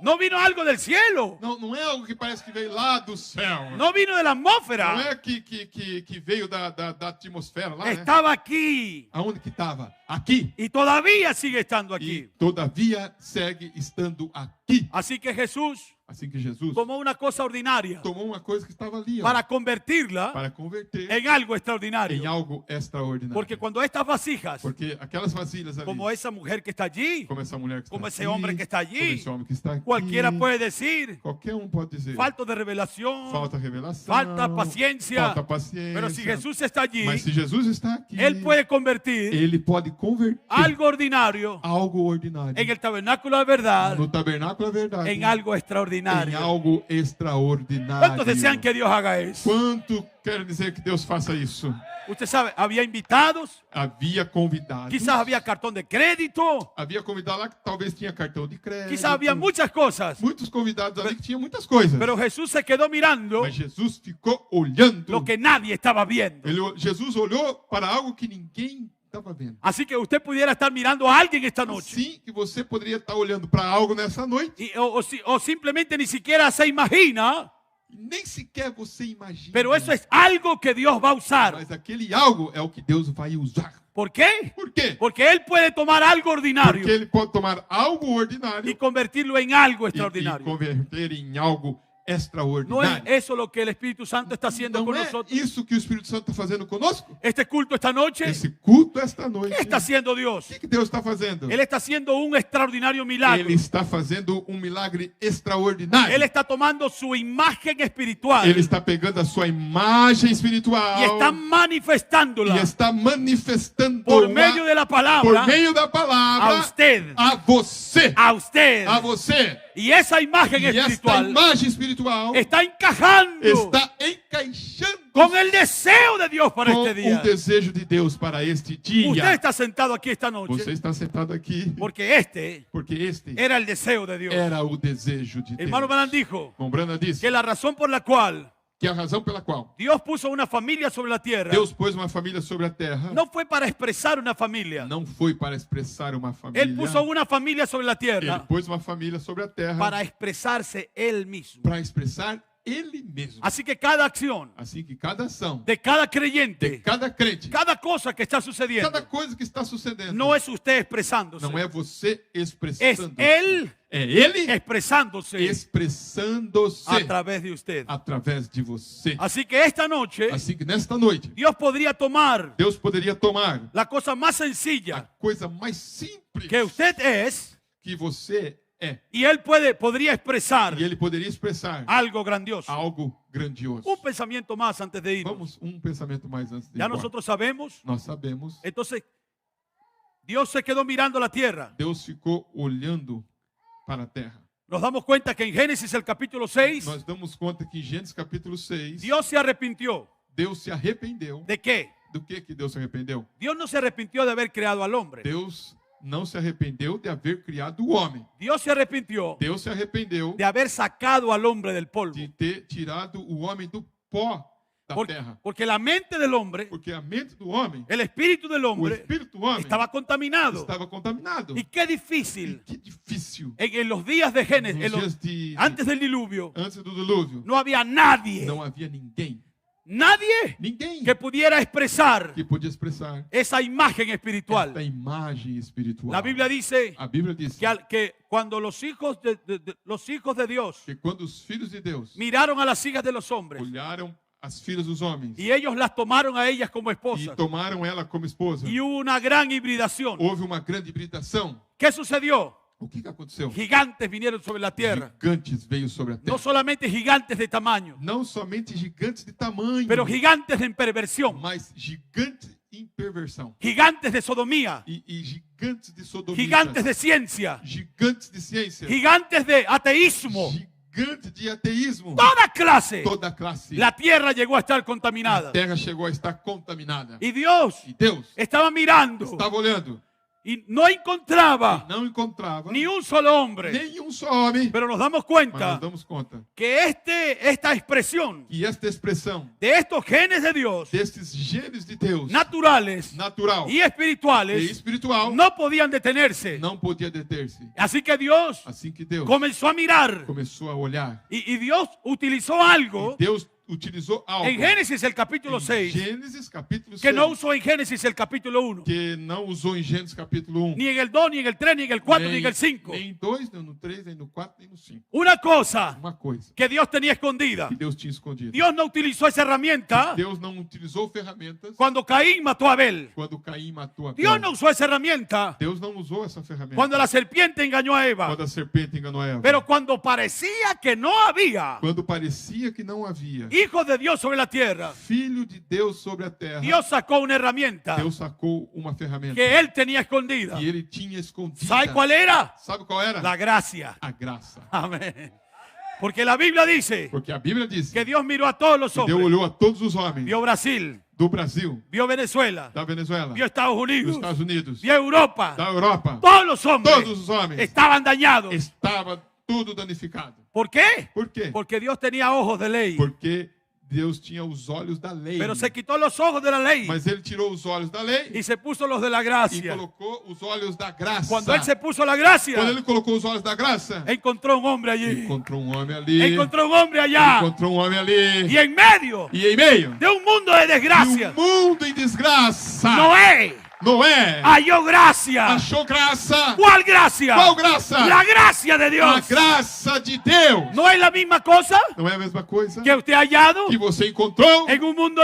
No vino algo del cielo, Não é algo que parece que veio lá do céu. no vino de la Não atmósfera, é que veio da atmosfera lá, né? estaba aquí Aonde que estava? Aqui. y todavía sigue estando E aquí. todavia segue estando aqui. Así que Jesús Assim que Jesus tomó una cosa ordinaria tomou uma coisa que estava ali, ó, para convertirla para converter en algo em extraordinario. algo extraordinário. Porque cuando estas vasijas, Porque aquelas vasilhas ali, como esa mujer que está allí, como essa mulher que como está ese aqui, hombre que está como allí, esse homem que está aqui, cualquiera puede decir, qualquer pode dizer, falta de revelación, falta revelação, falta paciencia. falta paciência. Pero si Jesús está allí, Mas se Jesus está aqui, Él puede convertir ele pode converter algo ordinario algo ordinário en el tabernáculo de verdad no tabernáculo da verdade en algo em extraordinario. algo extraordinário. ¿Cuántos desean que Dios haga eso? Quanto quer dizer que Deus faça isso? Usted sabe, había invitados, Havia convidados. quizás había cartón de crédito, Havia convidado lá que talvez tinha cartão de crédito. quizás había muchas cosas. Muitos convidados ali que tinham muitas coisas. Pero Jesús se quedó mirando Mas Jesus ficou olhando. lo que nadie estaba viendo. Jesus olhou para algo que ninguém estava vendo. Así que usted pudiera estar mirando a alguien esta noche. Sim, que você poderia estar olhando para algo nessa noite. O simplemente ni siquiera se imagina, Nem sequer você imagina. pero eso es algo que Dios va a usar. Mas aquele algo é o que Deus vai usar. ¿Por qué? Por quê? Porque Él puede tomar algo Porque ordinario ele pode tomar algo ordinário y convertirlo en algo e extraordinario. converter em algo ¿No es extraordinário. eso lo que el Espíritu Santo está haciendo Não con é nosotros? isso que o Espírito Santo está fazendo conosco? Este culto esta noche, Esse culto esta noite. ¿qué está haciendo O Dios? que Deus está fazendo? Él está haciendo un extraordinario milagro. Ele está fazendo um milagre extraordinário. Él está tomando su imagen espiritual Ele está pegando a sua imagem espiritual y está e manifestándola está manifestando por medio de la por palabra meio da a palavra usted. a você. A usted. A você. Y esa imagen E esta espiritual imagem espiritual está encajando está encaixando con el deseo de Dios para com este día. o desejo de Deus para este Usted dia. está sentado aquí esta Você noche está sentado aqui porque este porque este era el deseo de Dios. era o desejo de Deus. Hermano Branham dijo Irmão Branham disse que la razón por la cual que a razão pela qual Dios puso una familia sobre la tierra Deus pôs uma família sobre a terra no fue para expresar una familia. não foi para expressar uma família. Él puso una familia sobre la Ele tierra pôs uma família sobre a terra para expresarse Él mismo. para expressar ele mesmo. Así que cada acción Assim que cada ação de cada de creyente, cada crente, cada cosa que está sucediendo, cada coisa que está sucedendo, no es usted expresándose, não é você es expressando, Él é ele expresándose expressando-se a través de usted. através de você. Así que esta noche Assim que nesta noite Dios podría tomar Deus poderia tomar la cosa más a sencilla coisa mais simples que usted es que você é y Él podría expresar e ele poderia expressar algo grandioso. algo grandioso. Un pensamiento más antes de ir. Vamos pensamento mais antes de ir Ya embora. nosotros sabemos. Nós sabemos. Entonces, Dios se quedó mirando la tierra. Deus ficou olhando para a terra. Nos damos cuenta que en Génesis el capítulo 6, Nós damos conta que em Gênesis capítulo 6, Dios se arrepintió. Deus se arrependeu. ¿De qué? Do que Deus se arrependeu? Dios no se arrepintió de haber creado al hombre. Deus não se arrependeu de haver criado o homem. Dios se arrepintió Deus se arrependeu de haber sacado al hombre del polvo. de ter tirado o homem do pó da terra. Porque la mente del hombre, Porque a mente do homem, el espíritu del o hombre, espírito do homem, estaba contaminado. estava contaminado. Y qué E difícil. que difícil. En los días de Génesis, Nos dias de antes del diluvio, antes do dilúvio, no había nadie, não havia ninguém que pudiera expresar que podia expressar esa imagen espiritual. esta imagem espiritual. La Biblia dice A Bíblia diz que cuando los hijos de Dios que quando os filhos de Deus miraron a las hijas de los hombres olharam as filhas dos homens y ellos las tomaron a ellas como e esposas tomaram ela como esposa, y hubo una gran hibridación. houve uma grande hibridação. ¿Qué sucedió? O que aconteceu? Gigantes vinieron sobre la tierra. Gigantes veio sobre a terra. No solamente gigantes de tamaño, Não somente gigantes de tamanho, pero gigantes en perversión, mas gigantes em perversão. gigantes de sodomía, E gigantes de sodomia. gigantes de ciencia, Gigantes de ciência. gigantes de ateísmo, Gigante de ateísmo. toda clase. Toda classe. La tierra llegó a estar A contaminada. terra chegou a estar contaminada. Y Dios E Deus estaba mirando estava olhando y no encontraba não encontrava ni un solo hombre. nenhum só homem. Pero nos damos Mas cuenta nós damos conta que esta expresión que esta expressão de estos genes de Dios, destes genes de Deus, naturales natural y e espirituales, espiritual, no podían detenerse. não podia deter-se. Así que Dios Assim que Deus comenzó a mirar começou a olhar, y Dios utilizó algo Deus utilizou algo en Génesis el capítulo em 6 Gênesis capítulo 6, que no usó en Génesis el capítulo 1, que não usou em Gênesis capítulo 1, ni en el 2, ni en el 3, ni en el 4, ni en el 5. nem em 2, nem no 3, nem no 4, nem no 5. Una cosa Uma coisa que Dios tenía escondida. que Deus tinha escondido. Dios no utilizó esa herramienta Deus não utilizou ferramentas cuando Caín mató a Abel. quando Caim matou Abel. Dios no usó esa herramienta Deus não usou essa ferramenta cuando la serpiente engañó a Eva. quando a serpente enganou a Eva. Pero cuando parecía que no había Quando parecia que não havia hijos de Dios sobre la tierra, filho de Deus sobre a terra, Dios sacó una herramienta Deus sacou uma ferramenta que él tenía escondida. que ele tinha escondida. ¿Sabe cuál era? Sabe qual era? La gracia. A graça. Amén. Porque la Biblia dice Porque a Bíblia diz que Dios miró a todos los que Deus hombres. olhou a todos os homens Vio Brasil, do Brasil, vio Venezuela, da Venezuela, vio Estados dos Unidos, Estados Unidos, vio Europa. da Europa. Todos los hombres Todos os homens estaban dañados. estava tudo danificado. ¿Por qué? Por quê? Porque Dios tenía ojos de ley. Porque Deus tinha os olhos da lei. Pero se quitó los ojos de la ley Mas ele tirou os olhos da lei y se puso los de la e gracia. colocou os olhos da graça. Cuando él se puso la gracia, Quando ele colocou os olhos da graça, encontró un hombre allí. encontrou um homem ali. Encontró un hombre allá. Encontrou um homem ali. Y en medio E em meio de un mundo de de desgracia, mundo em desgraça, Noé Noé halló gracia. achou graça. ¿Cuál gracia? Qual graça? La gracia de A Dios. graça de Deus. ¿No es la misma cosa Não é a mesma coisa que usted ha hallado que você encontrou en un mundo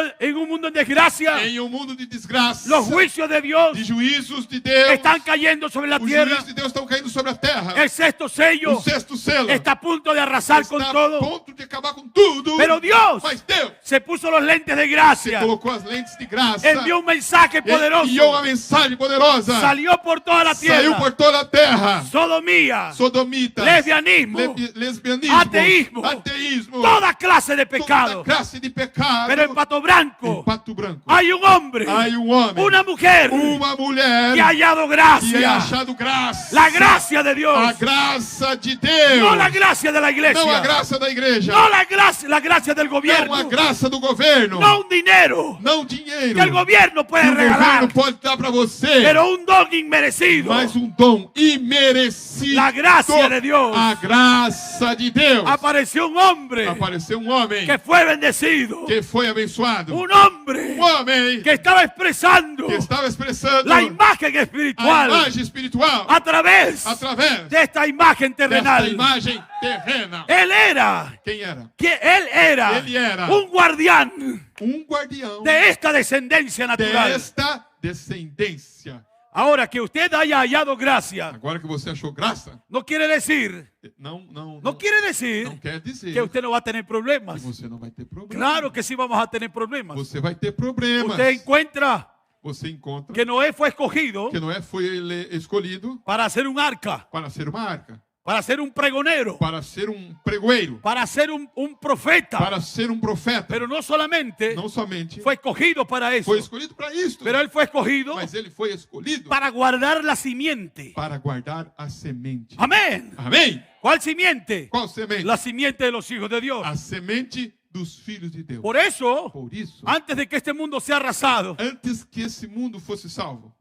en desgracia? em um mundo de desgraça, Los juicios de Dios de juízos de Deus. están cayendo sobre la Os tierra. juízos de Deus estão caindo sobre a terra. El sexto sello O sexto selo está a punto de arrasar con está a todo. ponto de acabar com tudo. Pero Dios Mas Deus se puso los lentes de se gracia. colocou as lentes de graça. Envió un mensaje Ele enviou uma poderoso. mensagem poderosa. Salió por toda la Saiu tierra. por toda a terra. Sodomía, Sodomitas, lesbianismo, lesbianismo, ateísmo, ateísmo, toda clase de toda pecado. classe de pecado. Pero en Pato Branco Em Pato Branco hay un hombre, hay um homem, una mujer uma mulher que ha hallado que é gracia. achado graça. La gracia de A Dios. graça de Deus. No la gracia de la Não a iglesia. graça da igreja. No la gracia del Não a gobierno. graça do governo. No un dinero Não dinheiro. que el gobierno que puede o governo regalar. pode dar para você. Pero un don inmerecido. Mas um dom imerecido. La gracia de Dios. A graça de Deus. Apareció un hombre Apareceu um homem que fue bendecido. que foi abençoado. Un hombre Um homem que estaba expresando que estava expressando la imagen a espiritual imagem espiritual a través através de esta imagen desta terrenal. imagem terrena. Él era, Quem era? él era Ele era un guardián um guardião de esta descendencia natural. desta descendência. Ahora, que usted haya hallado gracia, Agora que você achou graça, no quiere decir, não quiere decir não quer dizer que usted no va a tener que problemas. você não vai ter problema. Claro que sí vamos a tener problemas. Você vai ter problemas. Usted encuentra Você encontra que Noé fue escogido que Noé foi escolhido para hacer un arca, para ser uma arca, para ser un pregonero, para ser um pregoeiro, para ser un profeta. para ser um profeta. Pero no solamente Não somente fue escogido para eso, foi escolhido para isto, pero él fue escogido mas ele foi escolhido para guardar la simiente. para guardar a semente. Amén. Amém? ¿Cuál simiente? Qual semente? La simiente de los hijos de Dios. A semente dos filhos de Deus. Por eso, Por isso, antes de que este mundo sea arrasado, antes que esse mundo fosse salvo,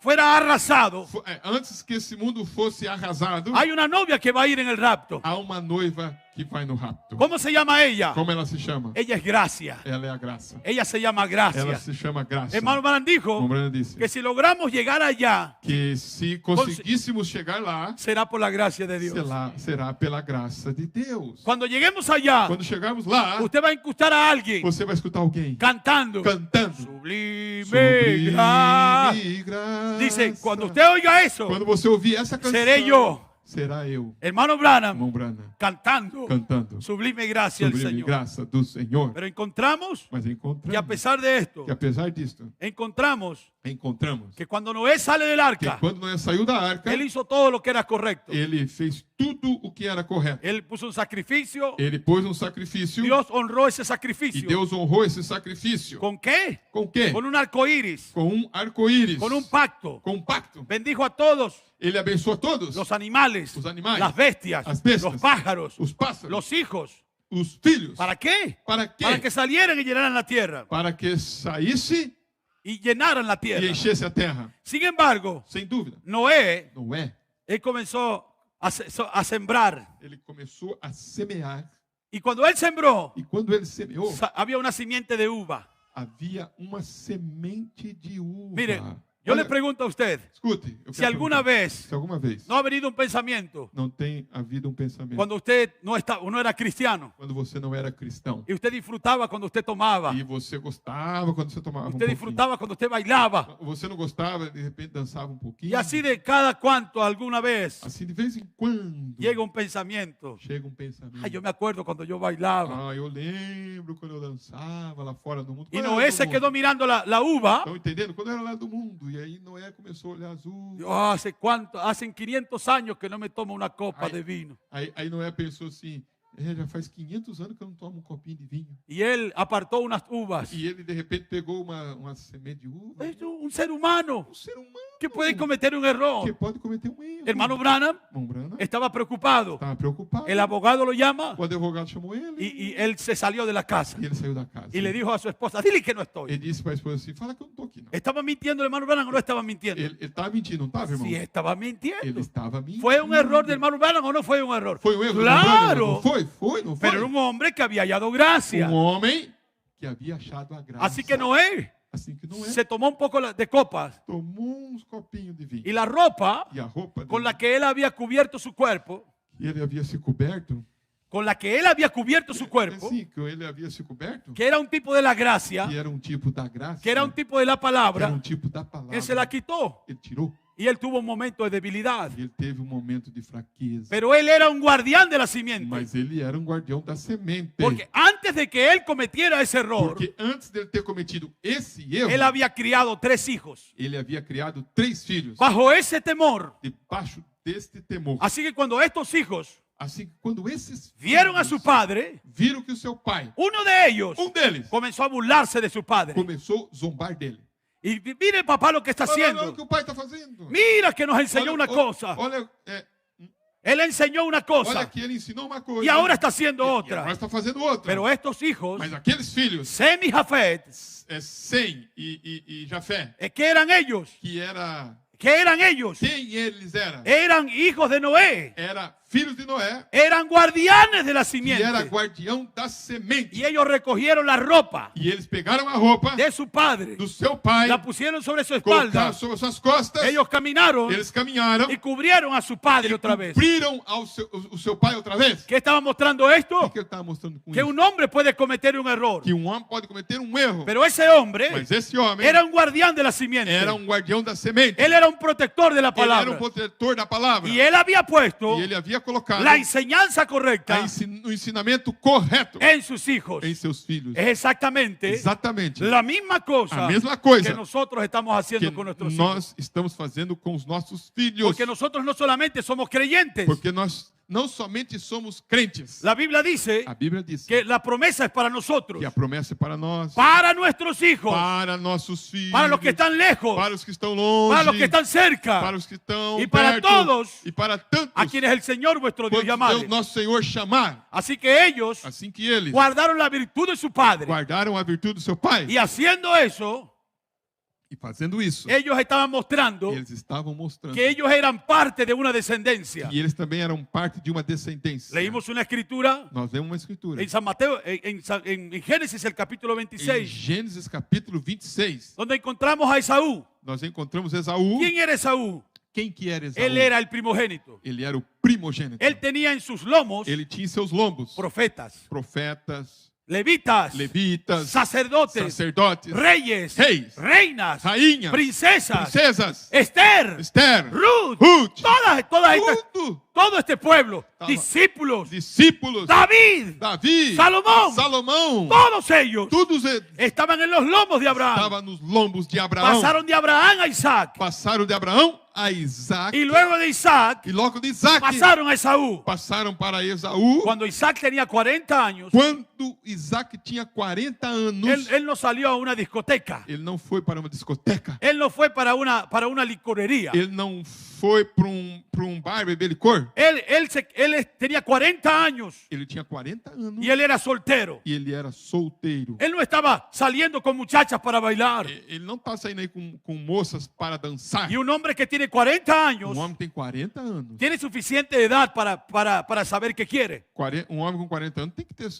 fuera arrasado, antes que esse mundo fosse arrasado, hay una novia que va a ir en el rapto. há uma noiva que vai no rapto. ¿Cómo se llama ella? Como ela se chama? Ella es gracia. Ela é a graça. Ella se llama Ela gracia. se chama graça. Hermano Branham dijo Como Brana disse, que si logramos llegar allá, que se conseguíssemos chegar lá, será por la gracia de Dios. será pela graça de Deus. Cuando lleguemos allá, Quando chegarmos lá, usted va a escuchar a alguien você vai escutar alguém cantando. cantando. Sublime Sublime gracia. graça. Dice, cuando usted oiga eso, Quando você ouvir essa canção, seré yo. será eu, Hermano Branham, irmão Branham, cantando cantando sublime gracia al sublime Señor. graça do Senhor. Pero encontramos Mas que a encontramos pesar de esto, que apesar disto, encontramos encontramos que cuando Noé sale del que arca, quando Noé saiu da arca, él hizo todo lo que era correcto. ele fez tudo o que era correto. Él puso un sacrificio, Ele pôs um sacrifício Dios honró ese e sacrificio. Deus honrou esse sacrifício. ¿Con qué? Com o quê? Con un arco iris, Com um arco-íris. con un pacto. Com um pacto. Bendijo a todos Ele abençoa todos. los animales, Os animais, las bestias, as bestas, los pájaros, os pássaros, los hijos. os filhos. ¿Para qué? Para quê? Para que salieran y llenaran la tierra. Para que saísse Y llenaran la e tierra. enchesse a terra. Sin embargo, Sem dúvida. Noé, Noé, él comenzó a sembrar. ele começou a semear. Y cuando él sembró, E quando ele semeou, había una simiente de uva. havia uma semente de uva. Mire, yo le pregunto a usted, Escute, eu si quero alguna perguntar, vez se alguma vez no ha venido un pensamiento não tem havido um pensamento cuando usted no era cristiano quando você não era cristão y usted disfrutaba cuando usted tomaba, e você gostava quando você tomava usted pouquinho. disfrutaba cuando usted bailaba, Você não gostava, de repente dançava um pouquinho. y así de cada cuanto alguna vez Assim, de vez em quando, llega un pensamiento. chega um pensamento. Ay, yo me acuerdo cuando yo bailaba. Ah, eu lembro quando eu dançava lá fora do mundo. Y Quando eu Noé era se do quedó mundo. mirando la uva. Estão entendendo? Quando eu era lá do mundo. E aí Noé começou a olhar as uvas. Oh, hace 500 años que no me tomo una copa Ay. de vino. Aí Noé pensou assim, já faz 500 anos que eu não tomo um copinho de vinho. Y él apartó unas uvas. E ele, de repente, pegou uma semente de uva. Es un ser humano Um ser humano que puede cometer un que error. pode cometer um erro. Hermano Branham Irmão Branham estaba preocupado. estava preocupado. El abogado lo llama O advogado chamou ele. y él se salió de la casa E ele saiu da casa. y le dijo a su esposa, dile que no Ele estoy. disse para a esposa assim, fala que eu não estou aqui, não. ¿Estaba mintiendo el hermano Branham o no estaba mintiendo? Ele estava mentindo, não estava, irmão? Sí, estaba Ele mintiendo. estava mentindo. ¿Fue un error del hermano Branham o no fue un error? Foi um erro do irmão Branham? Claro, Não foi? Foi, não foi? pero era un hombre que había hallado gracia. Um homem que havia achado a graça. Así que Noé Assim que Noé se tomó un poco de copas tomou uns copinhos de vinho. y la ropa E a roupa con dele, la que él había cubierto su cuerpo, que ele havia se coberto, con la que él había cubierto su cuerpo, assim, que ele havia se coberto, que era un tipo de la gracia, que era um tipo da graça, que era un tipo de la que era palabra, um tipo da palavra, él se la quitó ele tirou. y él tuvo un momento de debilidad. E ele teve um momento de fraqueza. Pero él era un guardián de la simiente. Mas ele era um guardião da semente. Porque antes de que él cometiera ese error, Porque antes dele ter cometido esse erro, él había criado 3 hijos. ele havia criado 3 filhos. Bajo ese temor. Debaixo deste temor. Así que cuando estos hijos Assim que quando esses vieron a filhos su padre, viram que o seu pai, uno de ellos deles, comenzó a burlarse de su padre. começou a zombar dele. Y mire papá lo que está Olha o que haciendo. o pai está fazendo. Mira que nos enseñó una cosa. Olha, Él enseñó una olha cosa que ele ensinou uma coisa. y ahora está haciendo E otra. agora está fazendo outra. Pero estos hijos, Mas aqueles filhos, Sem y Jafet, Sem e Jafé, ¿qué eran ellos? que era... ¿Qué eran ellos? Quem eles eram? Eran hijos de Noé. Era filhos de Noé, Eran guardianes de la que simiente. era guardião da semente. Y ellos recogieron la ropa E eles pegaram a roupa de su padre, do seu pai, la pusieron sobre su colocaram espalda. sobre suas costas, Ellos caminaron eles caminharam y cubrieron a su padre otra vez. cumpriram o seu pai outra vez. ¿Qué estaba mostrando O esto? que ele estava mostrando com Que isso? un hombre puede cometer un error. Que um homem pode cometer um erro. Pero ese hombre Mas esse homem era un guardián de la simiente. era um guardião da semente. Él era un protector de la Ele era um palabra. protetor da palavra. Y él había puesto E ele havia colocado la enseñanza correcta o ensinamento correto en sus hijos. em seus filhos. Es exactamente Exatamente la misma cosa a mesma coisa que nosotros estamos haciendo que con nuestros hijos. nós estamos fazendo com os nossos filhos. Porque nosotros no solamente somos creyentes. Porque nós não somente somos crentes. La Biblia dice A Bíblia diz que la promesa es para nosotros, que a promessa é para nós, para nuestros hijos, para nossos filhos, para los que están lejos, para os que estão longe, para los que están cerca, para os que estão y para perto, todos e para tantos a quienes el Señor vuestro Dios quantos llamare. Deus, nosso Senhor chamar. Así que ellos Assim que eles guardaron la virtud de su padre. guardaram a virtude do seu pai. Y haciendo eso, E fazendo isso, ellos estaban mostrando eles estavam mostrando que ellos eran parte de una descendencia. que eles também eram parte de uma descendência. Leímos una escritura Nós lemos uma escritura en San Mateo, en Génesis el capítulo em 26, Gênesis capítulo 26. donde encontramos a Esaú. Nós encontramos Esaú. ¿Quién era Esaú? Quem que era Esaú? Él era el primogénito. Ele era o primogênito. Él tenía en sus lomos Ele tinha em seus lombos profetas, profetas, levitas, levitas, sacerdotes, sacerdotes, reyes, reis, reinas, rainhas, princesas, princesas, Esther, Esther, Ruth, Ruth, todas estas, tudo, todo este pueblo, Estaba- discípulos, discípulos, David, Davi, Salomão, Salomão, todos ellos todos eles estaban en los lomos de Abraham. estavam nos lombos de Abraão. Pasaron de Abraham a Isaac. Passaram de Abraão a Isaac. Y luego de Isaac E logo de Isaac pasaron a Esaú. passaram para Esaú. Cuando Isaac tenía 40 años, Quando Isaac tinha 40 anos, él no salió a una discoteca. ele não foi para uma discoteca. Él no fue para una licorería. Ele não foi para bar beber licor. Él tenía 40 años Ele tinha 40 anos y él era soltero. e ele era solteiro. Él no estaba saliendo con muchachas para bailar. Ele não está saindo aí com moças para dançar. Y un hombre que tiene 40 años Um homem tem 40 anos. tiene suficiente edad para saber qué quiere. Um homem com 40 anos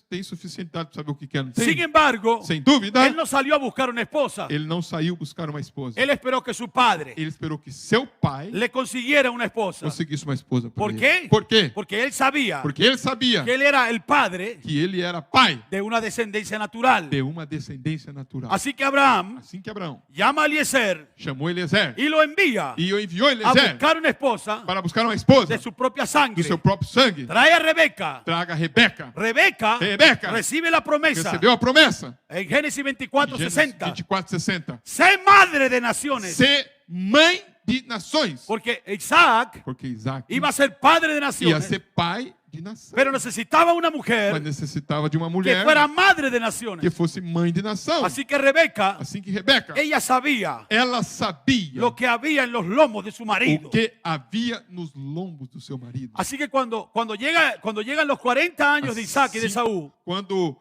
tem suficiente idade para saber o que quer. Não tem? Sin embargo, Sem dúvida, él no salió a buscar una esposa. ele não saiu buscar uma esposa. Él esperó que su padre Ele esperou que seu pai le consiguiera una esposa. conseguisse uma esposa para ¿Por ele. qué? Por quê? Porque él sabía Porque ele sabia que él era el padre que ele era pai de una descendencia natural. de uma descendência natural. Así que Abraham Assim que Abraão llama a Eliezer chamou Eliezer y lo envía e enviou a Eliezer buscar una esposa para buscar uma esposa de su propia do sangre. seu próprio sangue. Trae a Rebeca. Traga Rebeca. Rebeca Rebeca recibe la promesa recebeu a promessa. en Génesis Gênesis 24:60. 24:60. Sé madre de naciones. Ser mãe de nações. Porque Isaac Porque Isaac iba a ser padre de ia naciones, ser pai de nação. pero necesitaba una Mas mujer necessitava de uma que mulher fuera madre de que naciones. fosse mãe de nação. Así que Rebeca, Assim que Rebeca, ella sabía ela sabia lo que había en los lomos de su marido. o que havia nos lombos do seu marido. Así que cuando llegan los 40 años de Isaac y de Esaú, Quando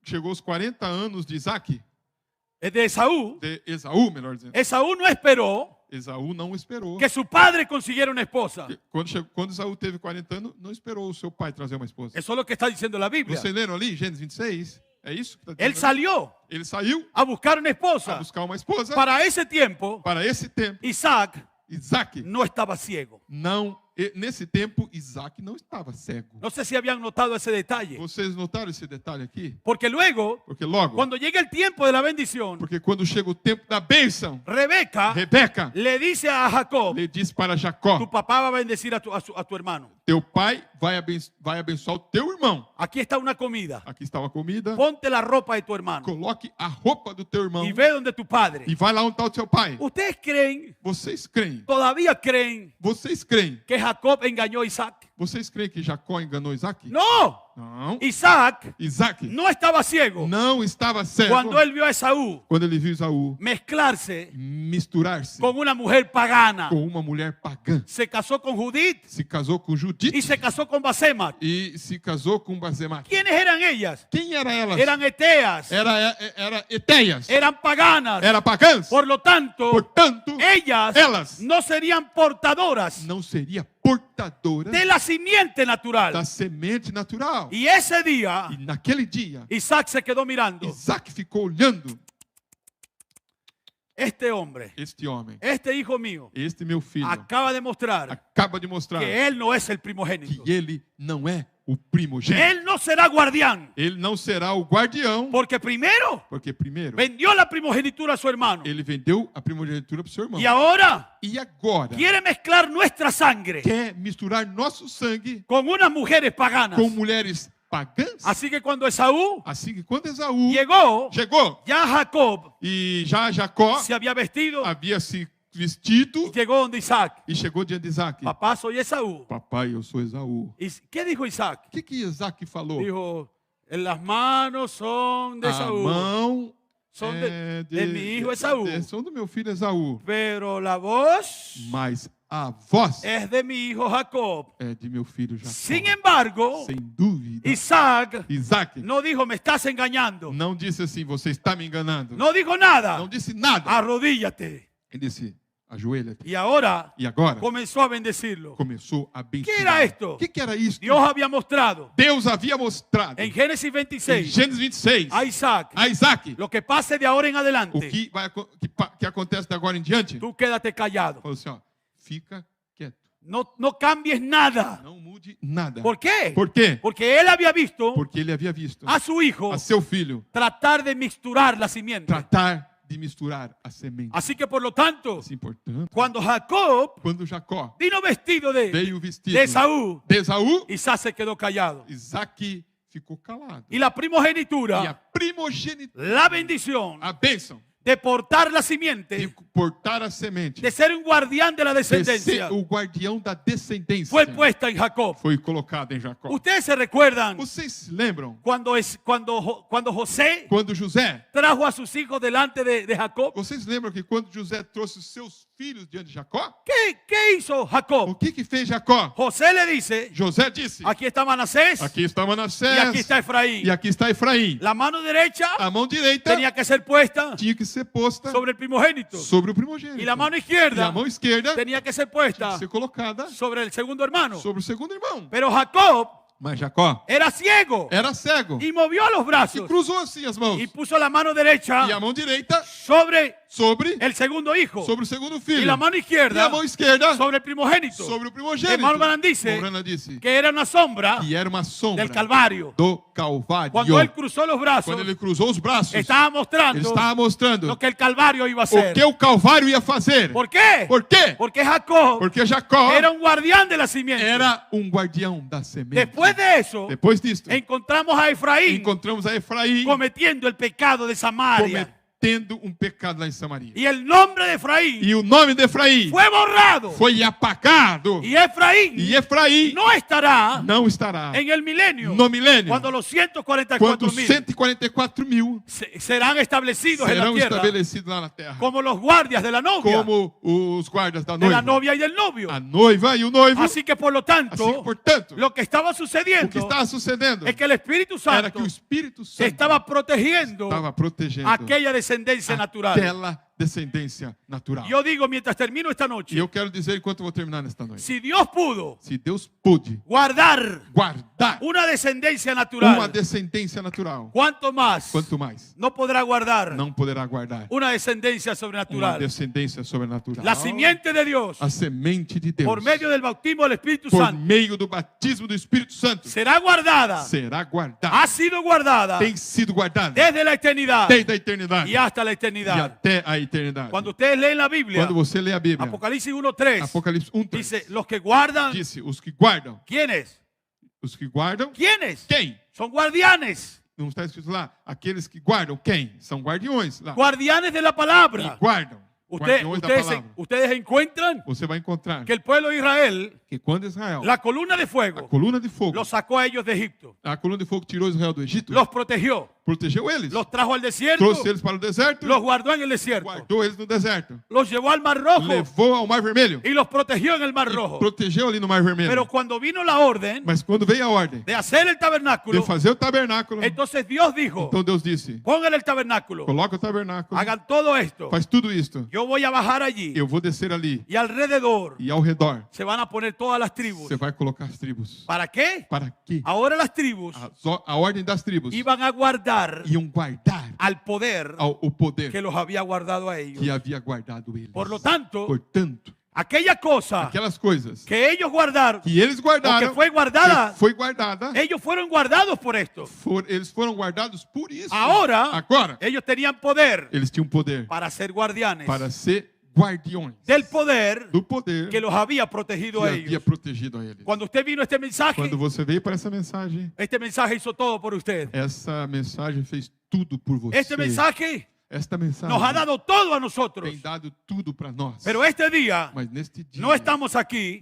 chegou os 40 anos de Isaac, de Esaú, de Esaú, melhor dizendo, Esaú no esperó Esaú não esperou. que su padre consiguiera una esposa. Quando Esaú teve 40 anos, não esperou o seu pai trazer uma esposa. Eso es lo que está diciendo la Biblia. Você leram ali, Gênesis 26? É isso que está Él dizendo? salió Ele saiu a buscar una a esposa. buscar uma esposa. Para ese tiempo, Para esse tempo, Isaac Isaac no estaba ciego. não. Nesse tempo, Isaac não estava cego. No sé si habían notado ese detalle. Vocês notaram esse detalhe aqui? Porque luego, Porque logo, cuando llega el tiempo de la bendición, porque quando chega o tempo da bênção, Rebeca Rebeca le dice a Jacob: lhe diz para tu Jacó: papá va a bendecir a tu hermano. teu pai vai abençoar o teu irmão. Aquí está una comida. Aqui está a comida. Ponte la ropa de tu hermano Coloque a roupa do teu irmão y ve donde tu padre. e vai lá onde está o seu pai. ¿Ustedes creen, Vocês creem? todavía creen Vocês creem? que Jacob engañó a Isaac? Vocês creem que Jacó enganou Isaac? No. Não. Isaac Isaac no estaba ciego não estava cego cuando él vio a Esaú quando ele viu Esaú mezclarse misturar-se con una mujer pagana. com uma mulher pagã. Se casó con Judith Se casou com y Judite se casó con Basemat. e se casou com Basemat. ¿Quiénes eran ellas? Quem era elas? Eran eteas, Era Eteias. eran paganas. Era pagãs. Por lo tanto, Portanto, ellas elas no serían portadoras não seria portadora de la simiente natural. da semente natural. Y ese día, E naquele dia, Isaac se quedó mirando. Isaac ficou olhando Este hombre, este homem, este hijo mío, este meu filho, acaba de mostrar acaba de mostrar que él no es el primogénito. que ele não é o primogênito. Él no será guardián. Ele não será o guardião, Porque primero porque primeiro vendió la primogenitura a su hermano. ele vendeu a primogenitura para o seu irmão. Y ahora E agora quiere mezclar nuestra sangre quer misturar nosso sangue con unas mujeres paganas. com mulheres pagãs. Así que cuando Esaú Assim que quando Esaú llegó, chegou ya Jacob e já Jacó se había vestido havia se vestido y llegó donde Isaac. e chegou diante de Isaac. Papá, soy Esaú. Papai, eu sou Esaú. ¿Y qué dijo Isaac? O que Isaac falou? Dijo, en las manos son de A Esaú, mão son é de mi hijo Esaú, são do meu filho Esaú, pero la voz mas a voz es de mi hijo Jacob. é de meu filho Jacó. Sin embargo, Sem dúvida. Isaac Isaac no dijo, me estás engañando. não disse assim, você está me enganando. No dijo nada. Não disse nada. Arrodíllate. Ele disse, ajoelha-te. Y ahora E agora comenzó a bendecirlo. começou a abençoar. ¿Qué era esto? O que era isso? Dios había mostrado Deus havia mostrado en Génesis em 26 Gênesis 26 a Isaac, a Isaac lo que pase de ahora en o adelante, que acontece de agora em diante. tú quédate callado. Falou assim, ó, fica quieto. No cambies nada. Não mude nada. ¿Por qué? Por quê? Porque él había visto Porque ele havia visto a su hijo a seu filho tratar de mixturar la simiente. tratar de misturar a semente. Así que por lo tanto, Assim, portanto, cuando Jacob quando Jacó vino vestido veio vestido de Esaú, de Esaú, Isaac se quedó callado. Isaac ficou calado. Y la E a primogenitura, primogenitura, la bendición a bênção de portar la de simiente, portar a semente, de ser un guardián de la de ser descendencia, o guardião da descendência, fue puesta en Jacob. foi colocada em Jacó. Ustedes se recuerdan Vocês se lembram cuando José quando José, trajo a sus hijos delante de Jacob? vocês lembram que quando José trouxe os seus filhos diante de Jacó, ¿Qué hizo o Jacob? que fez Jacó? José le dice, José disse: aquí está Manasés aqui está y Manassés aquí está Efraín. e aqui está Efraim. La mano derecha A mão direita tenía que ser puesta tinha que ser posta sobre el primogénito sobre o primogênito. y la mano E a izquierda mão esquerda tenía que ser tinha puesta que ser colocada sobre el segundo hermano. sobre o segundo irmão. Pero Jacob Mas Jacó era ciego era cego y movió los e brazos cruzou assim as mãos. y puso la mano derecha E a mão direita sobre sobre el segundo hijo o segundo y filho. la mano E a izquierda mão esquerda sobre el primogénito, sobre o primogênito. Hermano Branham dice Morana disse que era una sombra que era uma sombra del Calvario. do Calvário. Cuando él cruzó los brazos, Quando ele cruzou os braços, estaba ele mostrando estava mostrando lo que el Calvario iba a o hacer. que o Calvário ia fazer. ¿Por qué? Por quê? Porque Jacob Porque Jacó era un guardián de la simiente. era um guardião da semente. Después de eso, Depois disto, encontramos a Efraín encontramos a Efraim cometiendo el pecado de Samaria. cometendo um pecado lá em Samaria. Y el nombre de Efraín E o nome de Efraim fue borrado. foi apagado. Y Efraín E Efraim no estará não estará en el milenio no milênio, cuando los quando 144,000 144.000 serán establecidos en la serão tierra estabelecidos lá na terra, como los guardias de la novia, como os guardas da de la noiva, novia y del novio. a noiva e o noivo. Así que por lo Assim, tanto, portanto, lo que estaba o que sucediendo estava sucedendo es que el Espíritu era Santo que o Espírito Santo estaba protegiendo estava protegendo aquella descendencia natural. aquela descendência natural. Yo digo mientras termino esta E noche, eu quero dizer, enquanto eu vou terminar nesta noite, si Dios pudo se Deus pôde guardar guardar una descendencia uma natural, descendência natural, ¿cuánto más quanto mais no podrá guardar não poderá guardar una descendencia uma sobrenatural? descendência sobrenatural? La simiente de Dios, A semente de Deus, por medio del bautismo del Espíritu por Santo, meio do batismo do Espírito Santo, será guardada, será guardada, ha sido guardada tem sido guardada desde la eternidad desde a eternidade y hasta la e eternidad. até a eternidade. Cuando ustedes leen la Biblia, Quando você lê a Bíblia, Apocalipsis 1:3, Apocalipse 1:3, dice, los que guardan, disse: os que guardam, ¿quiénes? os que guardam, ¿Quiénes? quem? Son guardianes, Não está escrito lá? Aqueles que guardam, quem? São guardiões lá. guardianes de la E palabra. guardam. Guardiões da palavra. Ustedes encuentran Você vai encontrar que el pueblo de Israel, que quando Israel, la columna de a fuego, coluna de fogo, los sacó a ellos de Egipto, a coluna de fogo tirou Israel do Egito, los protegió, protegeu eles, los trajo al desierto, trouxe eles para o deserto, los guardó en el desierto, guardou eles no deserto, los llevó al Mar Rojo levou ao Mar Vermelho, y los protegió en el Mar Rojo. protegeu ali no Mar Vermelho. Pero cuando vino la orden Mas quando veio a ordem de hacer el de tabernáculo, fazer o tabernáculo, entonces Dios dijo, então Deus disse: pongan el tabernáculo, coloca o tabernáculo, hagan todo esto, faz tudo isto, yo voy a bajar allí eu vou descer ali y alrededor e ao redor se van a poner todas las tribus. você vai colocar as tribos. ¿Para qué? Para quê? Ahora las tribus A ordem das tribos iban a guardar iam guardar al poder o poder que los había guardado a ellos. que havia guardado eles. Por lo tanto, Portanto, aquella cosa aquelas coisas que ellos guardaron, que eles guardaram, o que foi guardada, que foi guardada, ellos fueron guardados por esto. eles foram guardados por isso. Ahora, Agora, ellos tenían poder eles tinham poder para ser guardianes para ser guardiões del poder do poder que los había protegido que a havia ellos. protegido a eles. Cuando usted vino a este mensaje, Quando você veio para essa mensagem, este mensaje hizo todo por usted. essa mensagem fez tudo por você. Este mensaje Esta mensagem nos ha dado todo a nosotros. tem dado tudo para nós. Pero este día Mas neste dia, no estamos aquí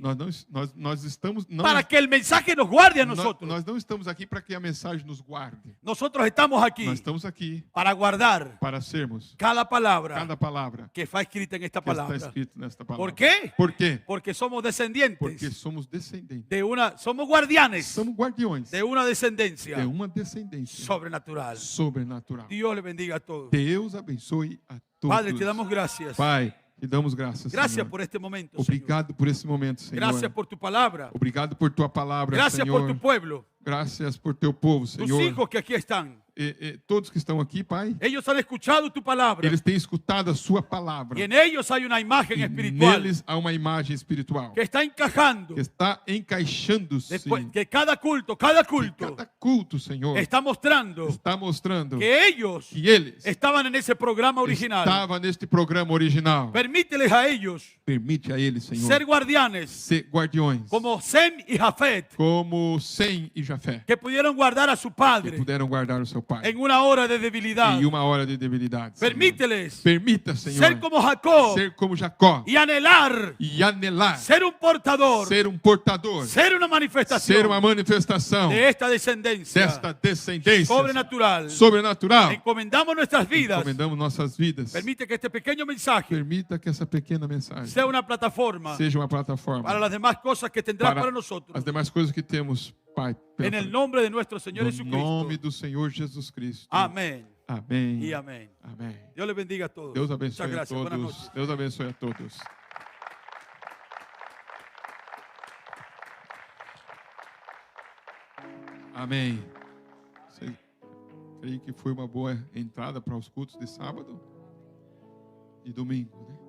nós estamos não, para que el mensaje nos guarde a nós, nosotros. nós não estamos aqui para que a mensagem nos guarde. Nosotros estamos aquí Nós estamos aqui para guardar para sermos cada palabra cada palavra que está escrita en esta que está palabra. escrita nesta palavra. ¿Por qué? Por quê? Porque somos Porque descendientes somos descendentes. somos guardianes Somos guardiões de una descendencia de uma descendência sobrenatural. sobrenatural. Dios le bendiga a todos. Deus abençoe a todos. Padre, te damos gracias. Pai, te damos graças, Gracias Senhor. por este momento, Señor. Obrigado por esse momento, Senhor. Gracias por tu palabra. Obrigado por tua palavra, Gracias Senhor. por tu pueblo. Graças por teu povo, Tus Senhor. hijos que aquí están. todos que estão aqui, Pai, ellos han escuchado tu palabra. eles têm escutado a sua palavra. Y en ellos hay una imagen E espiritual neles há uma imagem espiritual que está encajando. que está encaixando-se. Después, que cada culto, Cada culto, Senhor, está mostrando está mostrando que ellos que eles estaban en esse programa original. estavam neste programa original. Permíteles a ellos Permite a eles, Senhor, ser guardianes ser guardiões, como Sem y Jafet, como Sem e Jafé, que pudieron guardar a su que padre puderam guardar o seu pai en una hora de debilidad. em uma hora de debilidade. Senhor. Permíteles Permita, Senhor, ser como Jacob ser como Jacó y anhelar e anelar ser un portador, ser um portador, ser una ser manifestación uma manifestação de esta descendencia desta descendência sobrenatural. sobrenatural. Encomendamos nuestras vidas. Encomendamos nossas vidas. Permite que este pequeño mensaje Permita que essa pequena mensagem sea una plataforma seja uma plataforma para las demás cosas que tendrás para nosotros. as demais coisas que temos, Pai, pela En el frente. nombre de nuestro Señor No Jesucristo. nome do Senhor Jesus Cristo. Amén Amém. y amén. Amém. Dios les bendiga a todos. Deus Muchas abençoe a gracias. Buenas todos. noches. Deus abençoe a todos. Amém. Creio que foi uma boa entrada para os cultos de sábado e domingo, né?